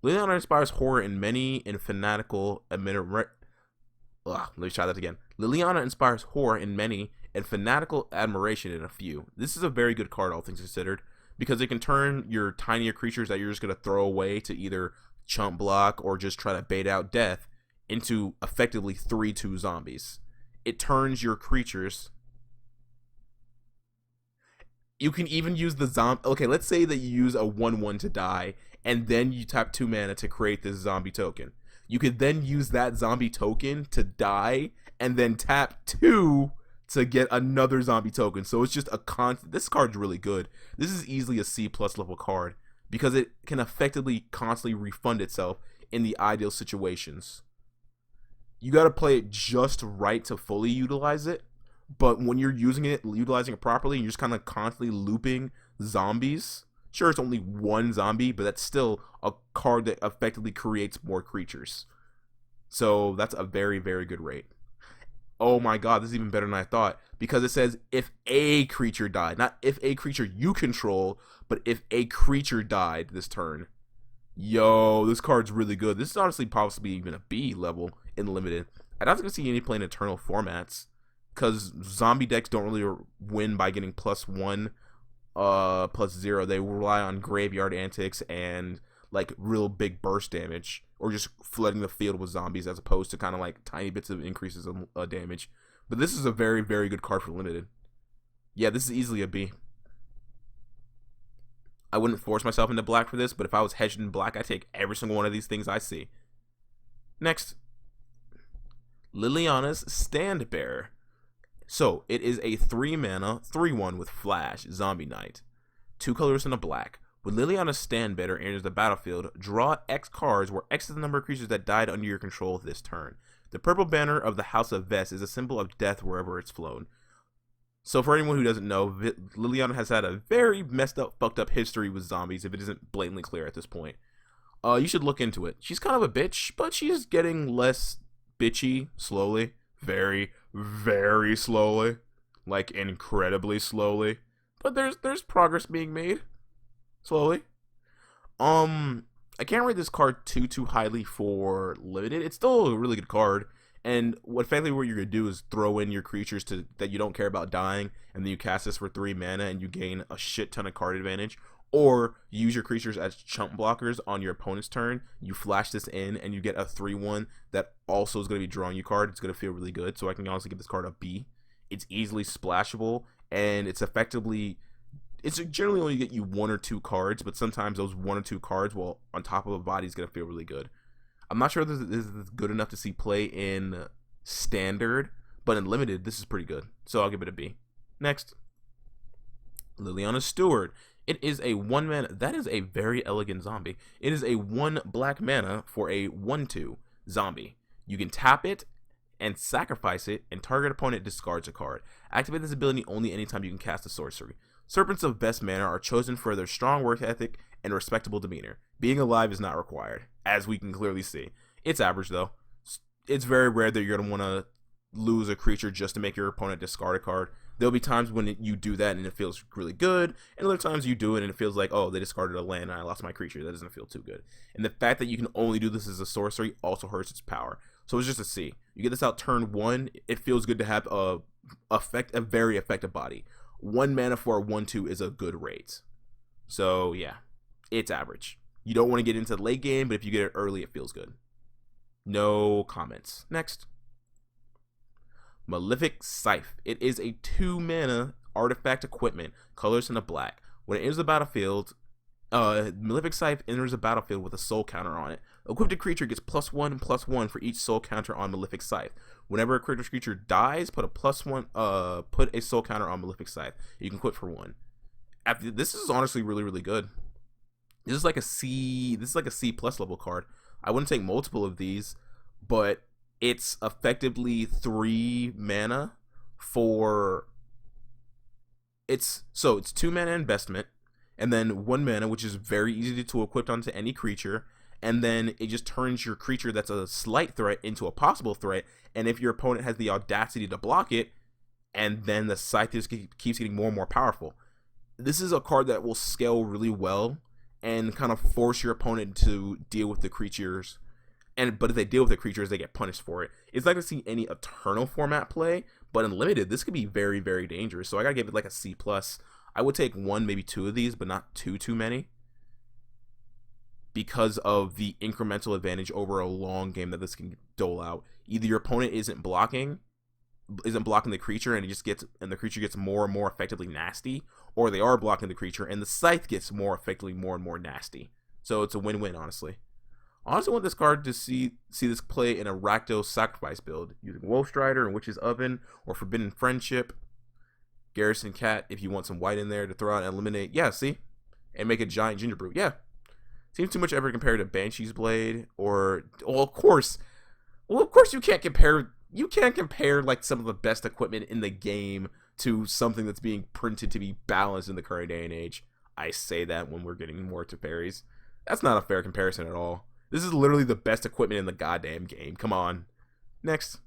Liliana inspires horror in many and fanatical let me try that again. Liliana inspires horror in many and fanatical admiration in a few. This is a very good card, all things considered, because it can turn your tinier creatures that you're just going to throw away to either chump block or just try to bait out death into effectively 3/2 zombies. It turns your creatures... You can even use the zombie... Okay, let's say that you use a 1/1 to die, and then you tap 2 mana to create this zombie token. You could then use that zombie token to die, and then tap 2 to get another zombie token. So it's just a constant... This card's really good. This is easily a C+ level card, because it can effectively constantly refund itself in the ideal situations. You gotta play it just right to fully utilize it, but when you're using it, utilizing it properly, and you're just kind of constantly looping zombies. Sure, it's only 1 zombie, but that's still a card that effectively creates more creatures. So that's a very, very good rate. Oh my god, this is even better than I thought, because it says if a creature died. Not if a creature you control, but if a creature died this turn. Yo, this card's really good. This is honestly possibly even a B level in Limited. I don't think I see any play in Eternal formats, because zombie decks don't really win by getting +1, +0. They rely on graveyard antics and like real big burst damage, or just flooding the field with zombies, as opposed to kind of like tiny bits of increases of damage. But this is a very, very good card for Limited. Yeah, this is easily a B. I wouldn't force myself into black for this, but if I was hedged in black, I'd take every single one of these things I see. Next. Liliana's Standbearer. So, it is a 3 mana, 3/1 with Flash, Zombie Knight. 2 colors and a black. When Liliana's Standbearer enters the battlefield, draw X cards, where X is the number of creatures that died under your control this turn. The purple banner of the House of Vess is a symbol of death wherever it's flown. So for anyone who doesn't know, Liliana has had a very messed up, fucked up history with zombies, if it isn't blatantly clear at this point. You should look into it. She's kind of a bitch, but she's getting less bitchy slowly. Very, very slowly. Like, incredibly slowly. But there's progress being made. Slowly. I can't rate this card too highly for Limited. It's still a really good card. And effectively what you're going to do is throw in your creatures that you don't care about dying, and then you cast this for 3 mana and you gain a shit ton of card advantage. Or use your creatures as chump blockers on your opponent's turn. You flash this in and you get a 3/1 that also is going to be drawing you card. It's going to feel really good. So I can honestly give this card a B. It's easily splashable, and it's effectively... It's generally only get you 1 or 2 cards, but sometimes those 1 or 2 cards, well, on top of a body, is going to feel really good. I'm not sure this is good enough to see play in Standard, but in Limited, this is pretty good. So I'll give it a B. Next. Liliana Stewart. It is a 1 mana. That is a very elegant zombie. It is a 1 black mana for a 1/2 zombie. You can tap it and sacrifice it, and target opponent discards a card. Activate this ability only anytime you can cast a sorcery. Serpents of best mana are chosen for their strong work ethic and respectable demeanor. Being alive is not required, as we can clearly see. It's average, though. It's very rare that you're going to want to lose a creature just to make your opponent discard a card. There'll be times when you do that and it feels really good, and other times you do it and it feels like, oh, they discarded a land and I lost my creature. That doesn't feel too good. And the fact that you can only do this as a sorcery also hurts its power. So it's just a C. You get this out turn 1, it feels good to have a very effective body. 1 mana for a 1/2 is a good rate. So yeah, it's average. You don't want to get into the late game, but if you get it early, it feels good. No comments. Next. Malefic Scythe. It is a 2 mana artifact equipment, colors in a black. When it enters the battlefield, Malefic Scythe enters the battlefield with a soul counter on it. Equipped creature gets +1/+1 for each soul counter on Malefic Scythe. Whenever a creature dies, put a soul counter on Malefic Scythe. You can quit for 1. This is honestly really good. This is like a C plus level card. I wouldn't take multiple of these, but it's effectively 3 mana for it's 2 mana investment, and then 1 mana, which is very easy to equip onto any creature, and then it just turns your creature that's a slight threat into a possible threat, and if your opponent has the audacity to block it, and then the Scythe just keeps getting more and more powerful. This is a card that will scale really well and kind of force your opponent to deal with the creatures. But if they deal with the creatures, they get punished for it. It's not going to see any Eternal format play, but in Limited, this could be very dangerous. So I got to give it like a C+. I would take 1, maybe 2 of these, but not too many, because of the incremental advantage over a long game that this can dole out. Either your opponent isn't blocking the creature, and the creature gets more and more effectively nasty, or they are blocking the creature and the Scythe gets more effectively more and more nasty. So it's a win-win, honestly. I also want this card to see this play in a Rakdos Sacrifice build using Wolfstrider and Witch's Oven or Forbidden Friendship. Garrison Cat, if you want some white in there to throw out and eliminate. Yeah, see? And make a giant ginger brew. Yeah. Seems too much ever compared to Banshee's Blade or, of course you can't compare like some of the best equipment in the game to something that's being printed to be balanced in the current day and age. I say that when we're getting more to fairies. That's not a fair comparison at all. This is literally the best equipment in the goddamn game. Come on. Next.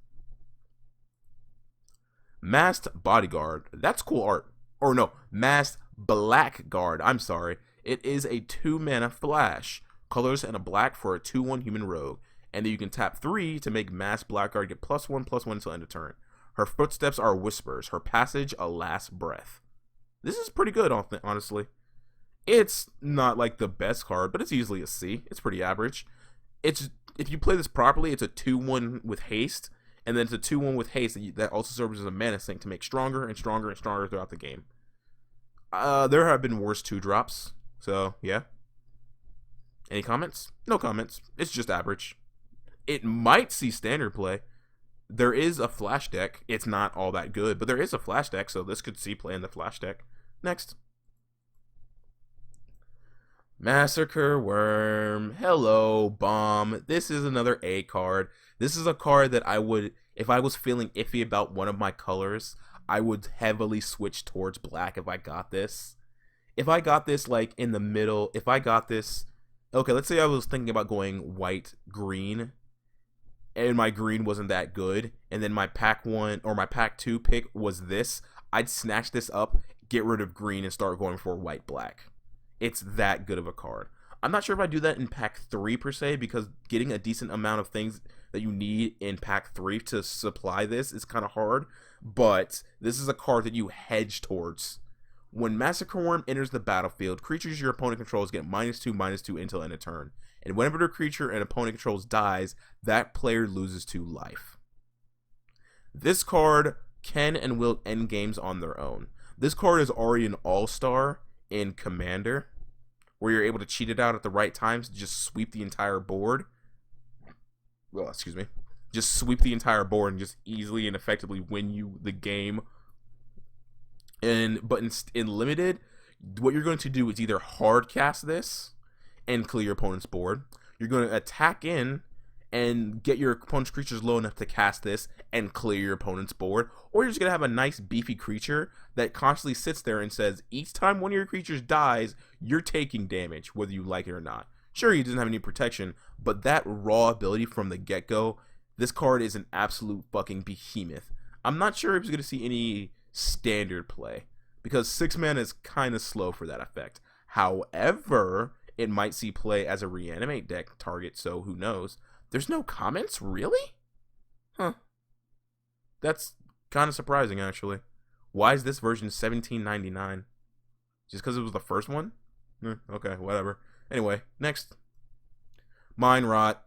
Masked Bodyguard. That's cool art. Or no, Masked Blackguard. I'm sorry. It is a 2 mana flash. Colors and a black for a 2/1 human rogue. And then you can tap 3 to make Masked Blackguard get +1/+1 until end of turn. Her footsteps are whispers. Her passage a last breath. This is pretty good, honestly. It's not like the best card, but it's easily a C. It's pretty average. If you play this properly, it's a 2/1 with haste, and then it's a 2/1 with haste that also serves as a mana sink to make stronger and stronger and stronger throughout the game. There have been worse 2-drops, so yeah. Any comments? No comments. It's just average. It might see standard play. There is a flash deck. It's not all that good, but there is a flash deck, so this could see play in the flash deck. Next. Massacre Worm. Hello, Bomb. This is another A card. This is a card that I would, if I was feeling iffy about one of my colors, I would heavily switch towards black if I got this. If I got this like in the middle, okay, let's say I was thinking about going white, green, and my green wasn't that good, and then my pack 1 or my pack 2 pick was this, I'd snatch this up, get rid of green, and start going for white, black. It's that good of a card. I'm not sure if I do that in pack 3 per se, because getting a decent amount of things that you need in pack 3 to supply this is kind of hard, but this is a card that you hedge towards. When Massacre Worm enters the battlefield, creatures your opponent controls get -2/-2 until end of turn. And whenever the creature an opponent controls dies, that player loses 2 life. This card can and will end games on their own. This card is already an all-star in Commander, where you're able to cheat it out at the right times to just sweep the entire board. Just sweep the entire board and just easily and effectively win you the game. But in Limited, what you're going to do is either hard cast this and clear your opponent's board. You're going to attack in and get your opponent's creatures low enough to cast this and clear your opponent's board, or you're just going to have a nice beefy creature that constantly sits there and says, each time one of your creatures dies, you're taking damage, whether you like it or not. Sure, he doesn't have any protection, but that raw ability from the get-go, this card is an absolute fucking behemoth. I'm not sure if he's going to see any standard play, because 6 mana is kind of slow for that effect. However, it might see play as a reanimate deck target, so who knows. There's no comments? Really? Huh. That's kind of surprising, actually. Why is this version 17.99? Just because it was the first one? Okay, whatever. Anyway, next. Mind Rot.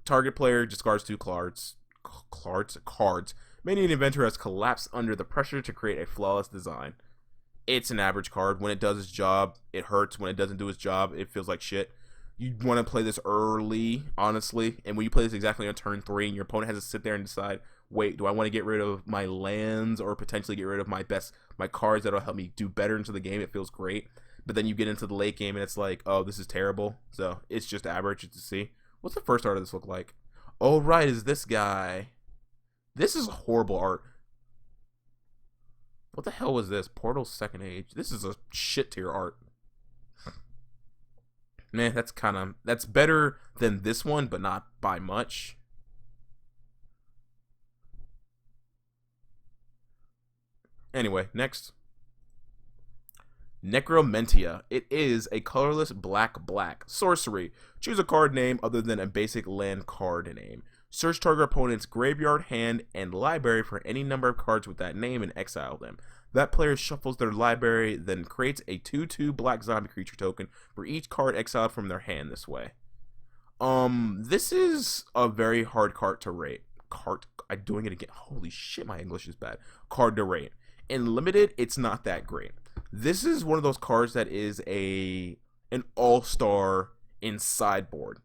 Target player discards 2 cards. Cards. Many an inventor has collapsed under the pressure to create a flawless design. It's an average card. When it does its job, it hurts. When it doesn't do its job, it feels like shit. You want to play this early, honestly. And when you play this exactly on turn 3, and your opponent has to sit there and decide, wait, do I want to get rid of my lands or potentially get rid of my cards that'll help me do better into the game? It feels great. But then you get into the late game and it's like, oh, this is terrible. So it's just average to see. What's the first art of this look like? Oh, right, is this guy. This is horrible art. What the hell was this? Portal's Second Age. This is a shit tier art. Man, that's better than this one, but not by much. Anyway, next. Necromentia. It is a colorless black sorcery. Choose a card name other than a basic land card name. Search target opponent's graveyard, hand, and library for any number of cards with that name and exile them. That player shuffles their library, then creates a 2/2 black zombie creature token for each card exiled from their hand this way. This is a very hard card to rate. I'm doing it again. Holy shit, my English is bad. Card to rate. In limited, it's not that great. This is one of those cards that is an all-star in sideboard.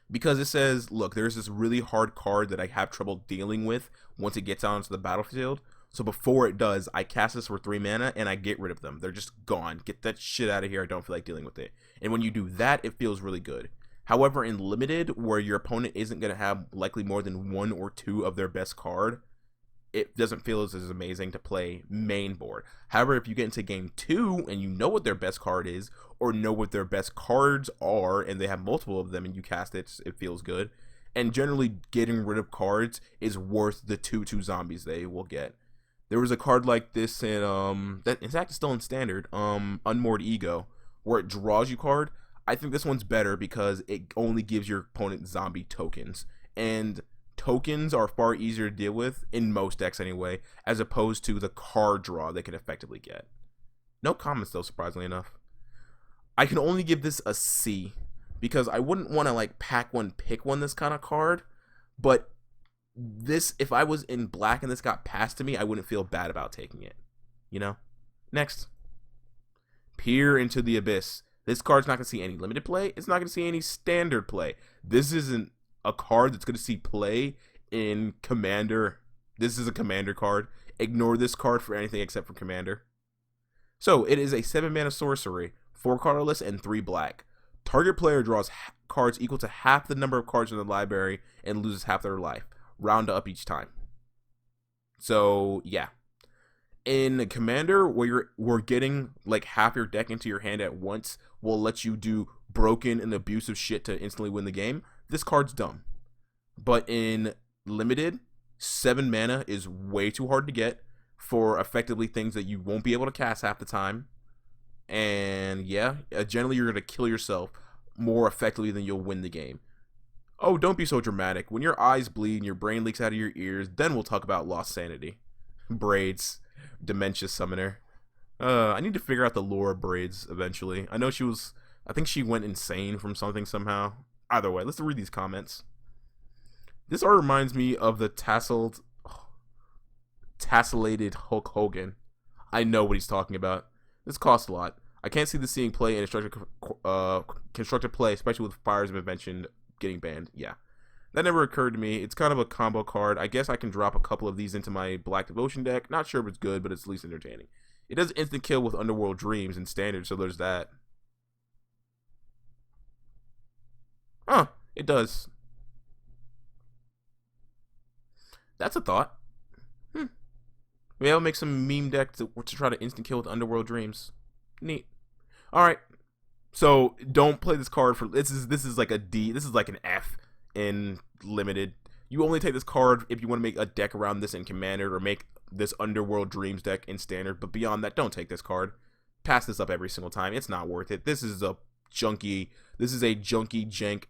Because it says, look, there's this really hard card that I have trouble dealing with once it gets out onto the battlefield. So before it does, I cast this for 3 mana and I get rid of them. They're just gone. Get that shit out of here. I don't feel like dealing with it. And when you do that, it feels really good. However, in limited, where your opponent isn't going to have likely more than 1 or 2 of their best card, it doesn't feel as amazing to play main board. However, if you get into game 2 and you know what their best card is, or know what their best cards are, and they have multiple of them and you cast it, it feels good. And generally, getting rid of cards is worth the 2/2 zombies they will get. There was a card like this in, that in fact is still in standard, Unmoored Ego, where it draws you card. I think this one's better because it only gives your opponent zombie tokens. And tokens are far easier to deal with, in most decks anyway, as opposed to the card draw they can effectively get. No comments though, surprisingly enough. I can only give this a C, because I wouldn't want to like pack one, pick one this kind of card, but this, if I was in black and this got passed to me, I wouldn't feel bad about taking it, you know? Next. Peer into the Abyss. This card's not going to see any limited play. It's not going to see any standard play. This isn't a card that's going to see play in Commander. This is a Commander card. Ignore this card for anything except for Commander. So, it is a 7 mana sorcery, 4 colorless and 3 black. Target player draws cards equal to half the number of cards in the library and loses half their life. Round up each time. So, yeah. In Commander, where we're getting like half your deck into your hand at once will let you do broken and abusive shit to instantly win the game. This card's dumb. But in Limited, 7 mana is way too hard to get for effectively things that you won't be able to cast half the time. And yeah, generally you're going to kill yourself more effectively than you'll win the game. Oh, don't be so dramatic. When your eyes bleed and your brain leaks out of your ears, then we'll talk about lost sanity. Braids. Dementia Summoner. I need to figure out the lore of Braids eventually. I think she went insane from something somehow. Either way, let's read these comments. This art reminds me of the tassellated Hulk Hogan. I know what he's talking about. This costs a lot. I can't see this seeing play in a constructed play, especially with Fires of Invention getting banned. Yeah. That never occurred to me. It's kind of a combo card. I guess I can drop a couple of these into my Black Devotion deck. Not sure if it's good, but it's at least entertaining. It does instant kill with Underworld Dreams in standard, so there's that. Huh, it does. That's a thought. Maybe I'll make some meme deck to try to instant kill with Underworld Dreams. Neat. Alright. So don't play this card for this is like a D. This is like an F in Limited. You only take this card if you want to make a deck around this in Commander or make this Underworld Dreams deck in Standard, but beyond that, don't take this card. Pass this up every single time. It's not worth it. This is a junky jank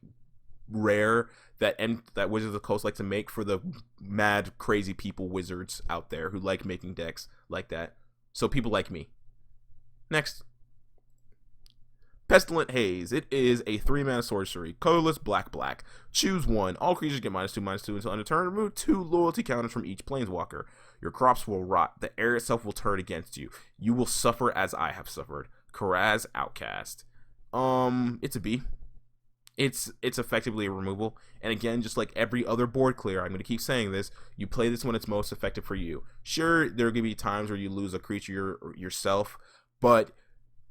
rare that Wizards of the Coast like to make for the mad crazy people wizards out there who like making decks like that. So people like me. Next. Pestilent Haze. It is a 3-mana sorcery. Colorless, black. Choose one. All creatures get -2/-2 until end of turn. Remove 2 loyalty counters from each planeswalker. Your crops will rot. The air itself will turn against you. You will suffer as I have suffered. Karaz Outcast. It's a B. It's effectively a removal. And again, just like every other board clear, I'm going to keep saying this, you play this when it's most effective for you. Sure, there are going to be times where you lose a creature yourself, but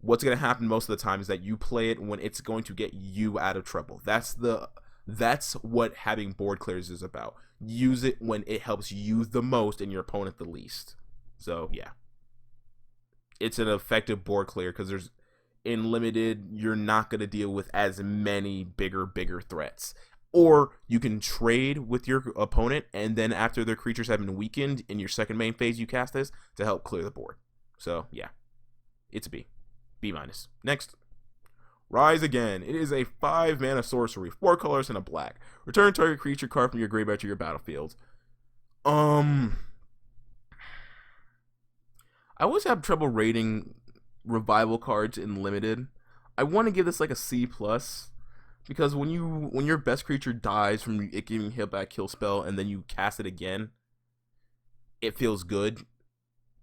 what's going to happen most of the time is that you play it when it's going to get you out of trouble. That's what having board clears is about. Use it when it helps you the most and your opponent the least. So yeah, it's an effective board clear because in limited you're not going to deal with as many bigger threats. Or you can trade with your opponent, and then after their creatures have been weakened in your second main phase, you cast this to help clear the board. So yeah, it's a B. B-. Next. Rise Again. It is a 5-mana sorcery, 4 colors and a black. Return target creature card from your graveyard to your battlefield. I always have trouble rating revival cards in limited. I want to give this like a C+, because when your best creature dies from it giving hit back kill spell and then you cast it again, it feels good.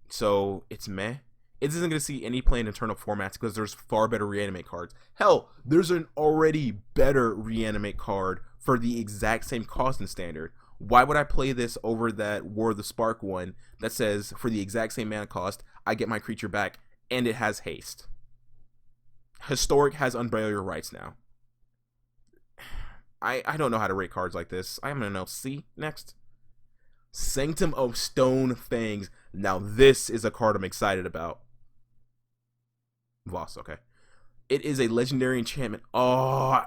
So it's meh. It isn't going to see any play in internal formats because there's far better reanimate cards. Hell, there's an already better reanimate card for the exact same cost and standard. Why would I play this over that War of the Spark one that says for the exact same mana cost, I get my creature back and it has haste? Historic has Unburial Your Rights now. I don't know how to rate cards like this. I'm going to know. C. Next. Sanctum of Stone Fangs. Now this is a card I'm excited about. Voss, okay. It is a legendary enchantment. Oh,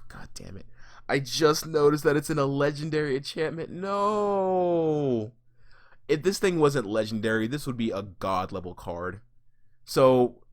god damn it. I just noticed that it's in a legendary enchantment. No. If this thing wasn't legendary, this would be a god level card. So,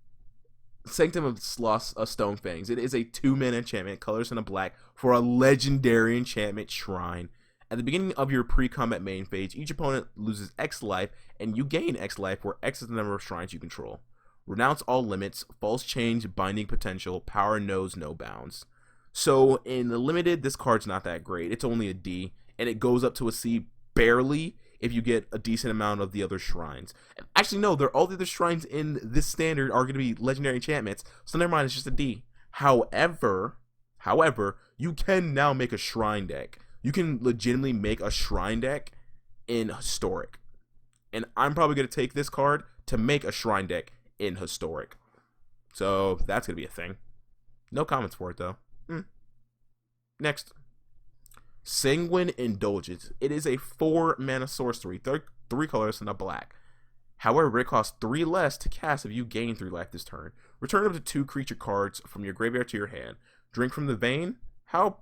Sanctum of Stone Fangs. It is a 2-mana enchantment, colors and a black, for a legendary enchantment shrine. At the beginning of your pre-combat main phase, each opponent loses X life, and you gain X life, where X is the number of shrines you control. Renounce all limits, false change, binding potential, power knows no bounds. So in the limited, this card's not that great. It's only a D, and it goes up to a C barely if you get a decent amount of the other shrines. Actually, no, all the other shrines in this standard are going to be legendary enchantments, so never mind, it's just a D. However, you can now make a shrine deck. You can legitimately make a shrine deck in Historic. And I'm probably going to take this card to make a shrine deck in Historic. So that's going to be a thing. No comments for it, though. Next. Sanguine Indulges. It is a 4-mana sorcery, 3 colors and a black. However, it costs 3 less to cast if you gain 3 life this turn. Return up to 2 creature cards from your graveyard to your hand. Drink from the vein. How...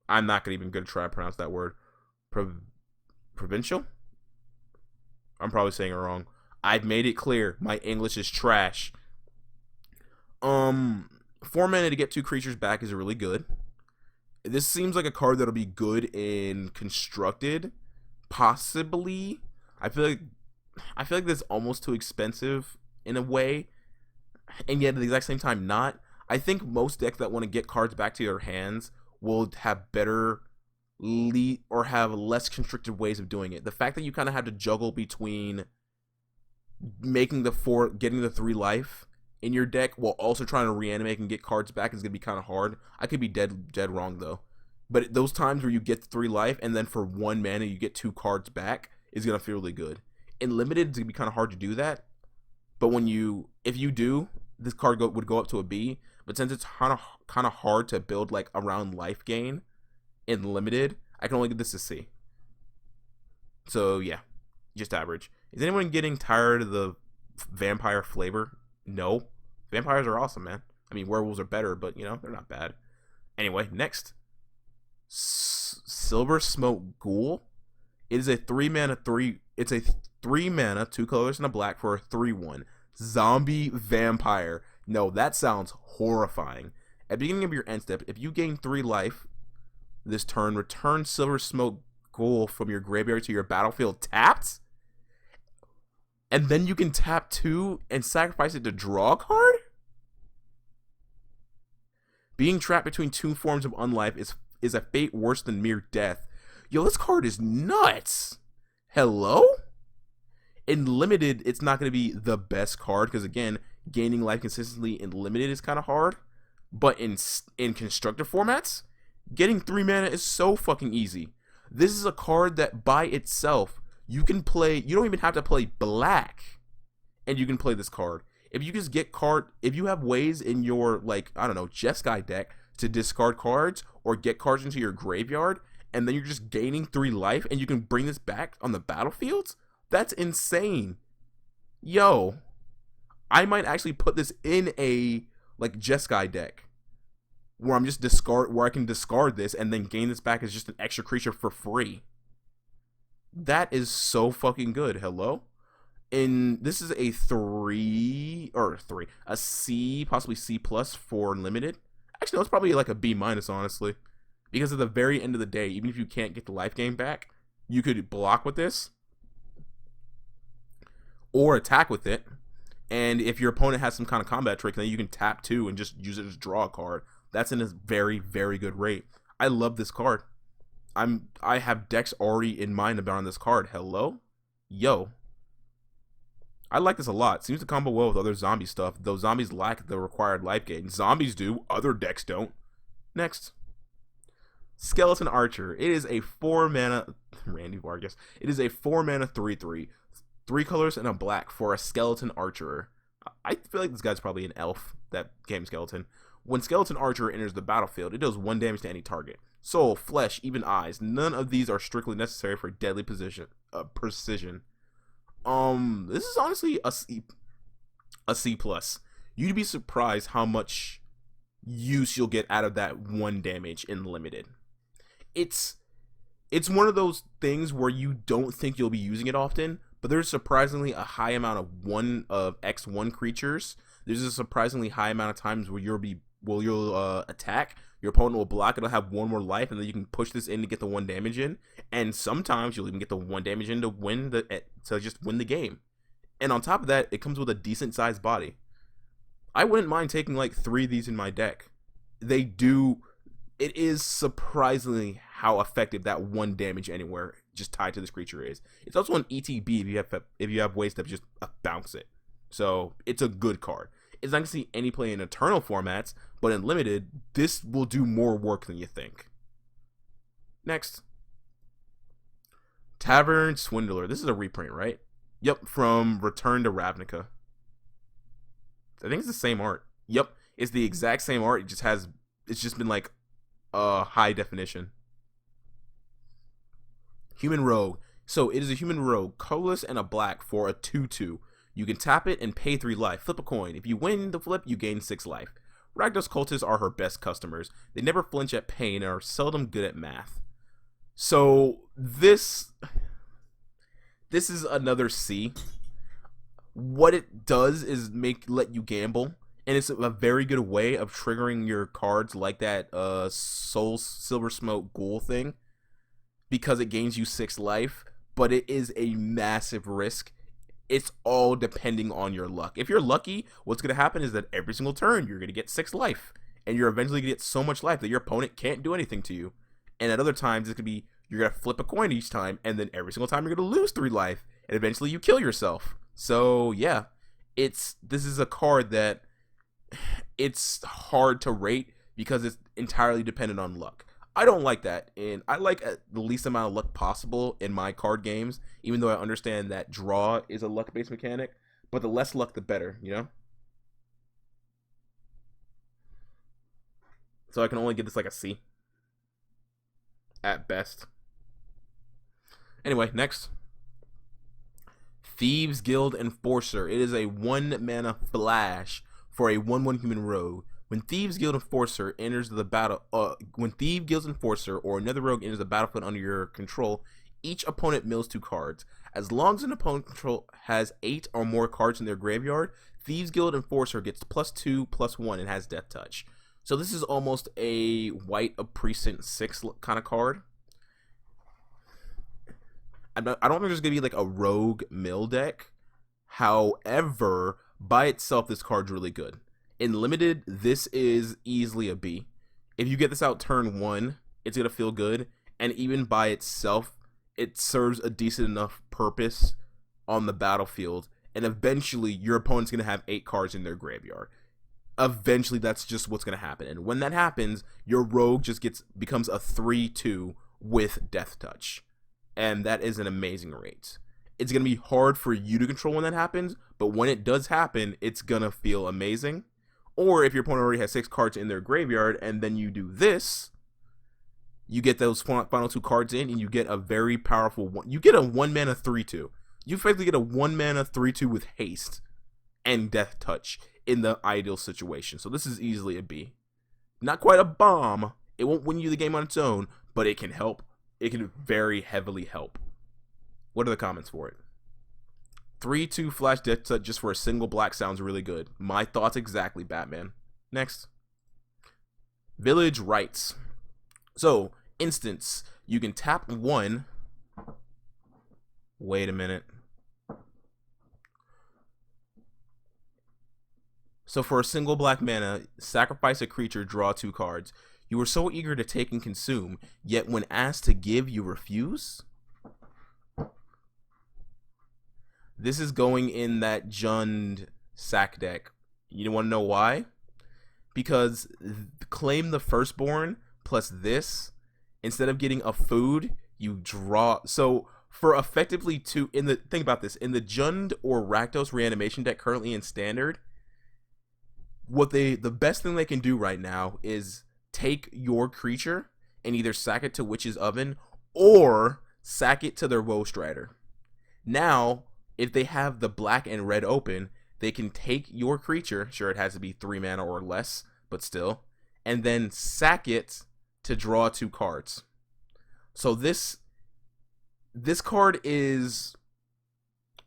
I'm not even going to try to pronounce that word. Provincial? I'm probably saying it wrong. I've made it clear. My English is trash. 4 mana to get 2 creatures back is really good. This seems like a card that'll be good in Constructed. Possibly. I feel like this is almost too expensive in a way. And yet at the exact same time not. I think most decks that want to get cards back to their hands will have better or have less constricted ways of doing it. The fact that you kind of have to juggle between getting the 3 life in your deck while also trying to reanimate and get cards back is going to be kind of hard. I could be dead wrong though. But those times where you get 3 life and then for 1 mana you get 2 cards back is going to feel really good. In limited, it's going to be kind of hard to do that. But if you do, this card would go up to a B. But since it's kind of hard to build like around life gain in limited, I can only give this a C. So yeah, just average. Is anyone getting tired of the vampire flavor? No. Vampires are awesome, man. I mean, werewolves are better, but you know, they're not bad. Anyway, next. Silver Smoke Ghoul. It is a 3-mana 2 colors and a black for a 3/1 zombie vampire. No, that sounds horrifying. At the beginning of your end step, if you gain 3 life, This turn, return Silver Smoke Ghoul from your graveyard to your battlefield tapped. And then you can tap 2 and sacrifice it to draw a card? Being trapped between 2 forms of unlife is a fate worse than mere death. Yo, this card is nuts. Hello? In Limited, it's not going to be the best card, because again, gaining life consistently in Limited is kind of hard. But in constructed formats, getting 3 mana is so fucking easy. This is a card that by itself, you can play, you don't even have to play black, and you can play this card. If you just get if you have ways in your, like, I don't know, Jeskai deck to discard cards or get cards into your graveyard, and then you're just gaining 3 life, and you can bring this back on the battlefield, that's insane. Yo, I might actually put this in a, like, Jeskai deck, where I can discard this and then gain this back as just an extra creature for free. That is so fucking good. Hello? And this is a a C, possibly C plus for Limited. Actually, no, it's probably like a B minus, honestly. Because at the very end of the day, even if you can't get the life gain back, you could block with this or attack with it. And if your opponent has some kind of combat trick, then you can tap 2 and just use it to draw a card. That's in a very, very good rate. I love this card. I have decks already in mind about this card. Hello? Yo. I like this a lot. Seems to combo well with other zombie stuff, though zombies lack the required life gain. Zombies do, other decks don't. Next. Skeleton Archer. It is a 4 mana Randy Vargas. It is a 4 mana 3/3. 3 colors and a black for a Skeleton Archer. I feel like this guy's probably an elf that came skeleton. When Skeleton Archer enters the battlefield, it does 1 damage to any target. Soul, flesh, even eyes. None of these are strictly necessary for deadly precision. This is honestly a C plus. You'd be surprised how much use you'll get out of that 1 damage in Limited. It's one of those things where you don't think you'll be using it often, but there's surprisingly a high amount of X1 creatures. There's a surprisingly high amount of times where you'll attack, your opponent will block, it'll have 1 more life, and then you can push this in to get the 1 damage in. And sometimes you'll even get the 1 damage in to just win the game. And on top of that, it comes with a decent sized body. I wouldn't mind taking like 3 of these in my deck. It is surprisingly how effective that 1 damage anywhere just tied to this creature is. It's also an ETB if you have ways to just bounce it. So it's a good card. It's not going to see any play in Eternal formats, but in Limited, this will do more work than you think. Next. Tavern Swindler. This is a reprint, right? Yep, from Return to Ravnica. I think it's the same art. Yep, it's the exact same art. It's just been like high definition. Human Rogue. So it is a human rogue, colorless and a black for a 2/2. You can tap it and pay 3 life. Flip a coin. If you win the flip, you gain 6 life. Ragdos Cultists are her best customers. They never flinch at pain and are seldom good at math. So this is another C. What it does is let you gamble, and it's a very good way of triggering your cards like that Silver Smoke Ghoul thing, because it gains you 6 life, but it is a massive risk. It's all depending on your luck. If you're lucky, what's going to happen is that every single turn you're going to get 6 life, and you're eventually going to get so much life that your opponent can't do anything to you. And at other times, it could be you're going to flip a coin each time, and then every single time you're going to lose 3 life, and eventually you kill yourself. So yeah, this is a card that it's hard to rate because it's entirely dependent on luck. I don't like that, and I like the least amount of luck possible in my card games, even though I understand that draw is a luck-based mechanic, but the less luck, the better, you know? So I can only give this like a C. At best. Anyway, next. Thieves Guild Enforcer. It is a 1 mana flash for a 1/1 human rogue. When Thieves Guild Enforcer enters the battle, when Thieves Guild Enforcer or another rogue enters the battlefield under your control, each opponent mills 2 cards. As long as an opponent control has 8 or more cards in their graveyard, Thieves Guild Enforcer gets +2/+1 and has Death Touch. So this is almost a white of Precinct 6 kind of card. I don't think there's going to be like a rogue mill deck. However, by itself, this card's really good. In limited, this is easily a B. If you get this out turn 1, it's going to feel good. And even by itself, it serves a decent enough purpose on the battlefield. And eventually, your opponent's going to have 8 cards in their graveyard. Eventually, that's just what's going to happen. And when that happens, your rogue just becomes a 3/2 with Death Touch. And that is an amazing rate. It's going to be hard for you to control when that happens, but when it does happen, it's going to feel amazing. Or if your opponent already has 6 cards in their graveyard, and then you do this, you get those final 2 cards in, and you get a very powerful one. You get a 1-mana 3/2. You effectively get a 1-mana 3/2 with haste and Death Touch in the ideal situation. So this is easily a B. Not quite a bomb. It won't win you the game on its own, but it can help. It can very heavily help. What are the comments for it? 3/2 flash Death Touch just for a single black sounds really good. My thoughts exactly, Batman. Next. Village Rites. So, instance, you can tap 1. Wait a minute. So for a single black mana, sacrifice a creature, draw 2 cards. You were so eager to take and consume, yet when asked to give, you refuse? This is going in that Jund sack deck. You want to know why? Because claim the firstborn plus this, instead of getting a food, you draw. So for effectively 2, think about this, in the Jund or Rakdos reanimation deck currently in standard, the best thing they can do right now is take your creature and either sack it to Witch's Oven or sack it to their Woe Strider. Now, if they have the black and red open, they can take your creature, sure it has to be 3 mana or less, but still, and then sack it to draw 2 cards. So this card is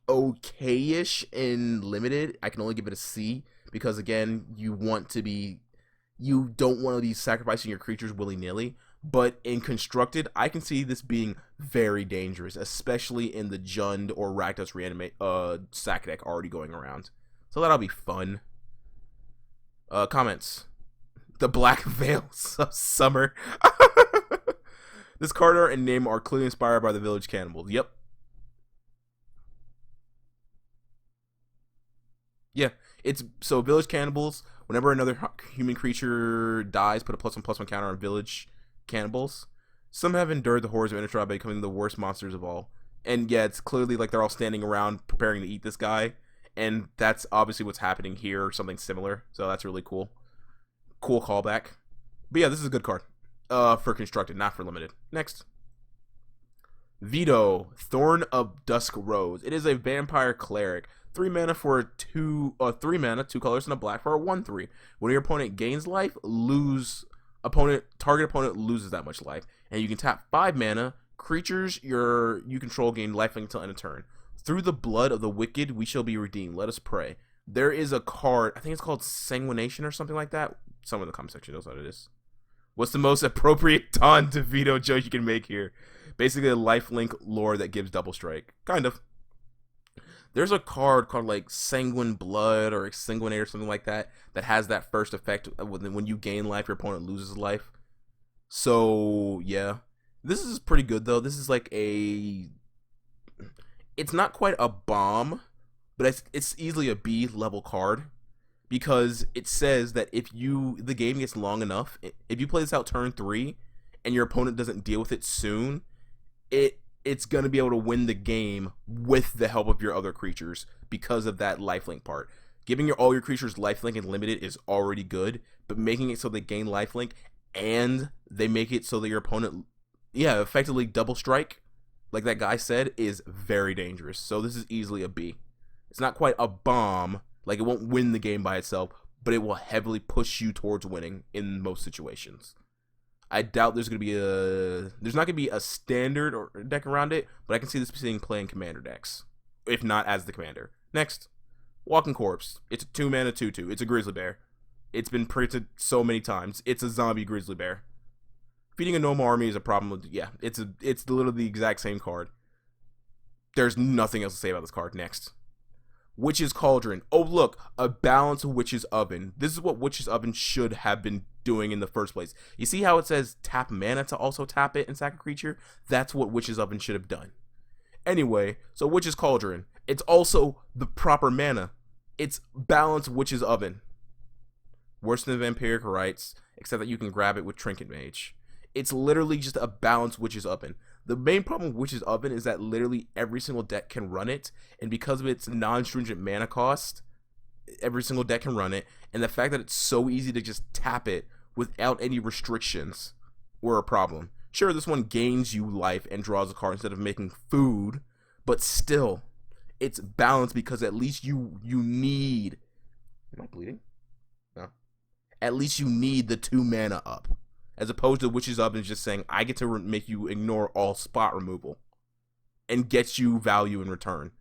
okay-ish in limited. I can only give it a C because again, you don't want to be sacrificing your creatures willy-nilly. But in constructed, I can see this being very dangerous, especially in the Jund or Rakdos reanimate sack deck already going around. So that'll be fun. Comments. The Black Veils of Summer. This card art and name are clearly inspired by the Village Cannibals. Yep. Yeah, it's so Village Cannibals. Whenever another human creature dies, put a +1/+1 counter on Village Cannibals. Some have endured the horrors of Innistrad by becoming the worst monsters of all. And yeah, it's clearly like they're all standing around preparing to eat this guy. And that's obviously what's happening here, or something similar. So that's really cool. Cool callback. But yeah, this is a good card. For constructed, not for limited. Next. Veto, Thorn of Dusk Rose. It is a vampire cleric. 3 mana for 2 colors and a black for a 1/3. When your opponent gains life, target opponent loses that much life. And you can tap 5 mana. Creatures you control gain lifelink until end of turn. Through the blood of the wicked, we shall be redeemed. Let us pray. There is a card, I think it's called Sanguination or something like that. Someone in the comment section knows what it is. What's the most appropriate taunt to veto joke you can make here? Basically a lifelink lore that gives double strike. Kind of. There's a card called like Sanguine Blood or Exsanguinate or something like that that has that first effect when you gain life, your opponent loses life. So, yeah. This is pretty good, though. This is like it's not quite a bomb, but it's easily a B level card because it says that if the game gets long enough, if you play this out turn 3 and your opponent doesn't deal with it soon, it's going to be able to win the game with the help of your other creatures because of that lifelink part. Giving all your creatures lifelink and limited is already good, but making it so they gain lifelink and they make it so that your opponent, effectively double strike, like that guy said, is very dangerous. So this is easily a B. It's not quite a bomb, like it won't win the game by itself, but it will heavily push you towards winning in most situations. I doubt there's not gonna be a standard or deck around it, but I can see this being playing commander decks, if not as the commander. Next, Walking Corpse. It's a 2 mana 2/2. It's a grizzly bear. It's been printed so many times. It's a zombie grizzly bear. Feeding a normal army is a problem. Yeah, it's literally the exact same card. There's nothing else to say about this card. Next. Witch's Cauldron. Oh, look, a balanced Witch's Oven. This is what Witch's Oven should have been doing in the first place. You see how it says tap mana to also tap it and sack a creature? That's what Witch's Oven should have done. Anyway, so Witch's Cauldron. It's also the proper mana. It's balanced Witch's Oven. Worse than Vampiric Rites, except that you can grab it with Trinket Mage. It's literally just a balanced Witch's Oven. The main problem with Witch's Oven is that literally every single deck can run it, and because of its non-stringent mana cost, every single deck can run it, and the fact that it's so easy to just tap it without any restrictions were a problem. Sure, this one gains you life and draws a card instead of making food, but still, it's balanced because at least you need... Am I bleeding? No. At least you need the 2 mana up. As opposed to Witch's Oven just saying, I get to make you ignore all spot removal. And get you value in return.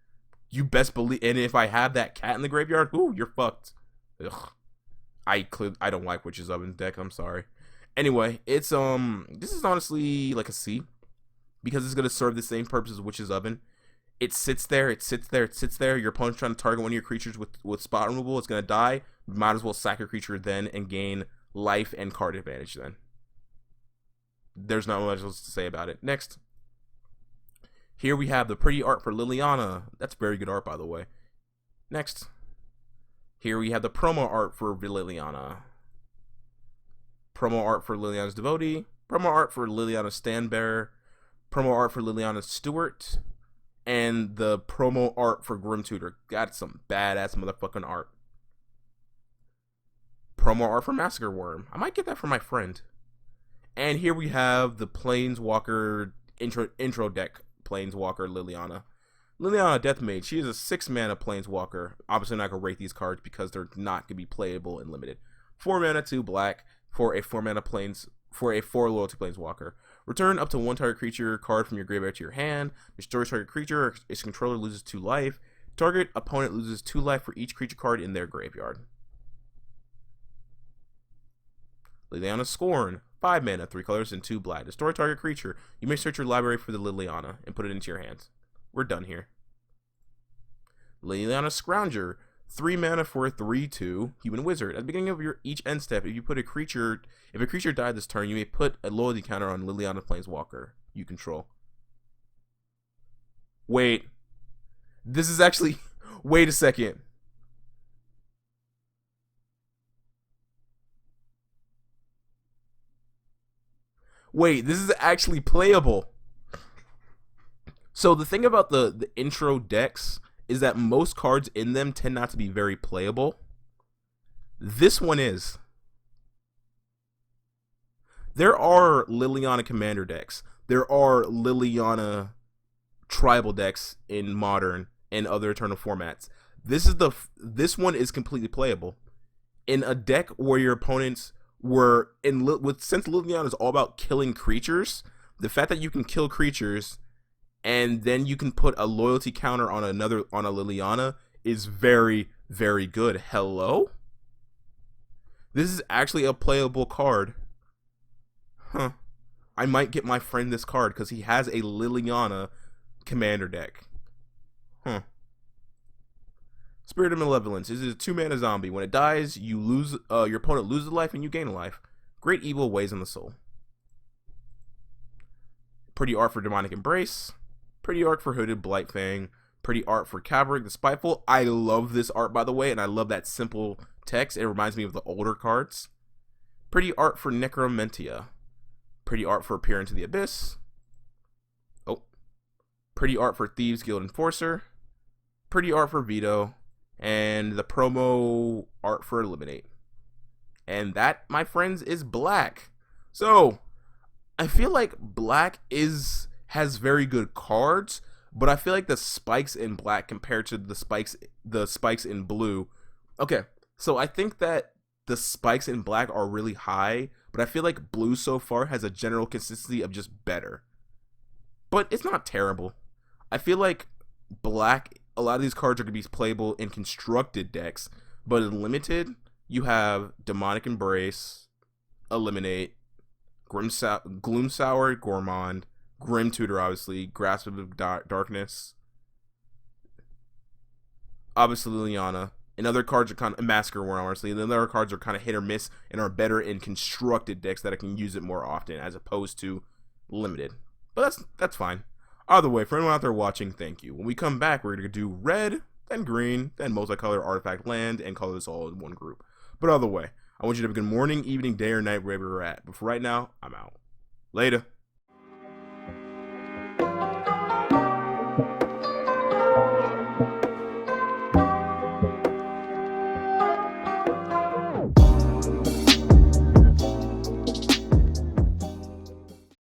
You best believe, and if I have that cat in the graveyard, ooh, you're fucked. Ugh. I don't like Witch's Oven deck, I'm sorry. Anyway, it's, this is honestly like a C. Because it's going to serve the same purpose as Witch's Oven. It sits there, it sits there, it sits there. Your opponent's trying to target one of your creatures with spot removal. It's going to die. You might as well sack your creature then and gain life and card advantage then. There's not much else to say about it. Next. Here we have the pretty art for Liliana. That's very good art, by the way. Next. Here we have the promo art for Liliana. Promo art for Liliana's Devotee. Promo art for Liliana Standbearer. Promo art for Liliana Stewart. And the promo art for Grima Tutor. Got some badass motherfucking art. Promo art for Massacre Worm. I might get that for my friend. And here we have the Planeswalker intro deck Planeswalker Liliana. Liliana Deathmage. She is a 6 mana Planeswalker. Obviously not going to rate these cards because they're not going to be playable and limited. 4 mana, 2 black for a 4 loyalty Planeswalker. Return up to 1 target creature card from your graveyard to your hand. Destroy target creature. Its controller loses 2 life. Target opponent loses 2 life for each creature card in their graveyard. Liliana Scorn. 5 mana, 3 colors, and 2 black. Destroy target creature. You may search your library for the Liliana and put it into your hands. We're done here. Liliana Scrounger. 3 mana for a 3/2 human wizard. At the beginning of your each end step, if a creature died this turn, you may put a loyalty counter on Liliana Planeswalker you control. Wait. This is actually... Wait a second. Wait, this is actually playable. So the thing about the intro decks is that most cards in them tend not to be very playable. This one is. There are Liliana Commander decks. There are Liliana Tribal decks in Modern and other Eternal formats. This one is completely playable. In a deck where your opponents were since Liliana is all about killing creatures, the fact that you can kill creatures and then you can put a loyalty counter on a Liliana is very, very good. Hello? This is actually a playable card. Huh. I might get my friend this card because he has a Liliana commander deck. Huh. Spirit of Malevolence. This is a 2 mana zombie. When it dies, you lose. Your opponent loses life and you gain a life. Great evil weighs on the soul. Pretty art for Demonic Embrace. Pretty art for Hooded Blight Fang. Pretty art for Cavalry the Spiteful. I love this art, by the way, and I love that simple text. It reminds me of the older cards. Pretty art for Necromentia. Pretty art for Peer into the Abyss. Oh. Pretty art for Thieves Guild Enforcer. Pretty art for Veto. And the promo art for Eliminate. And that, my friends, is black. So, I feel like black has very good cards, but I feel like the spikes in black compared to the spikes in blue. Okay, so I think that the spikes in black are really high, but I feel like blue so far has a general consistency of just better. But it's not terrible. I feel like black, a lot of these cards are going to be playable in constructed decks, but in limited, You have Demonic Embrace, Eliminate, Gloomsour, Gorman, Grim Tutor, obviously, Grasp of Darkness, obviously Liliana. And other cards are kind of Massacre War, honestly. And then other cards are kind of hit or miss and are better in constructed decks that I can use it more often as opposed to limited. But that's fine. Either way, for anyone out there watching, thank you. When we come back, we're going to do red, then green, then multicolor artifact land, and color this all in one group. But either way, I want you to have a good morning, evening, day, or night wherever you're at. But for right now, I'm out. Later.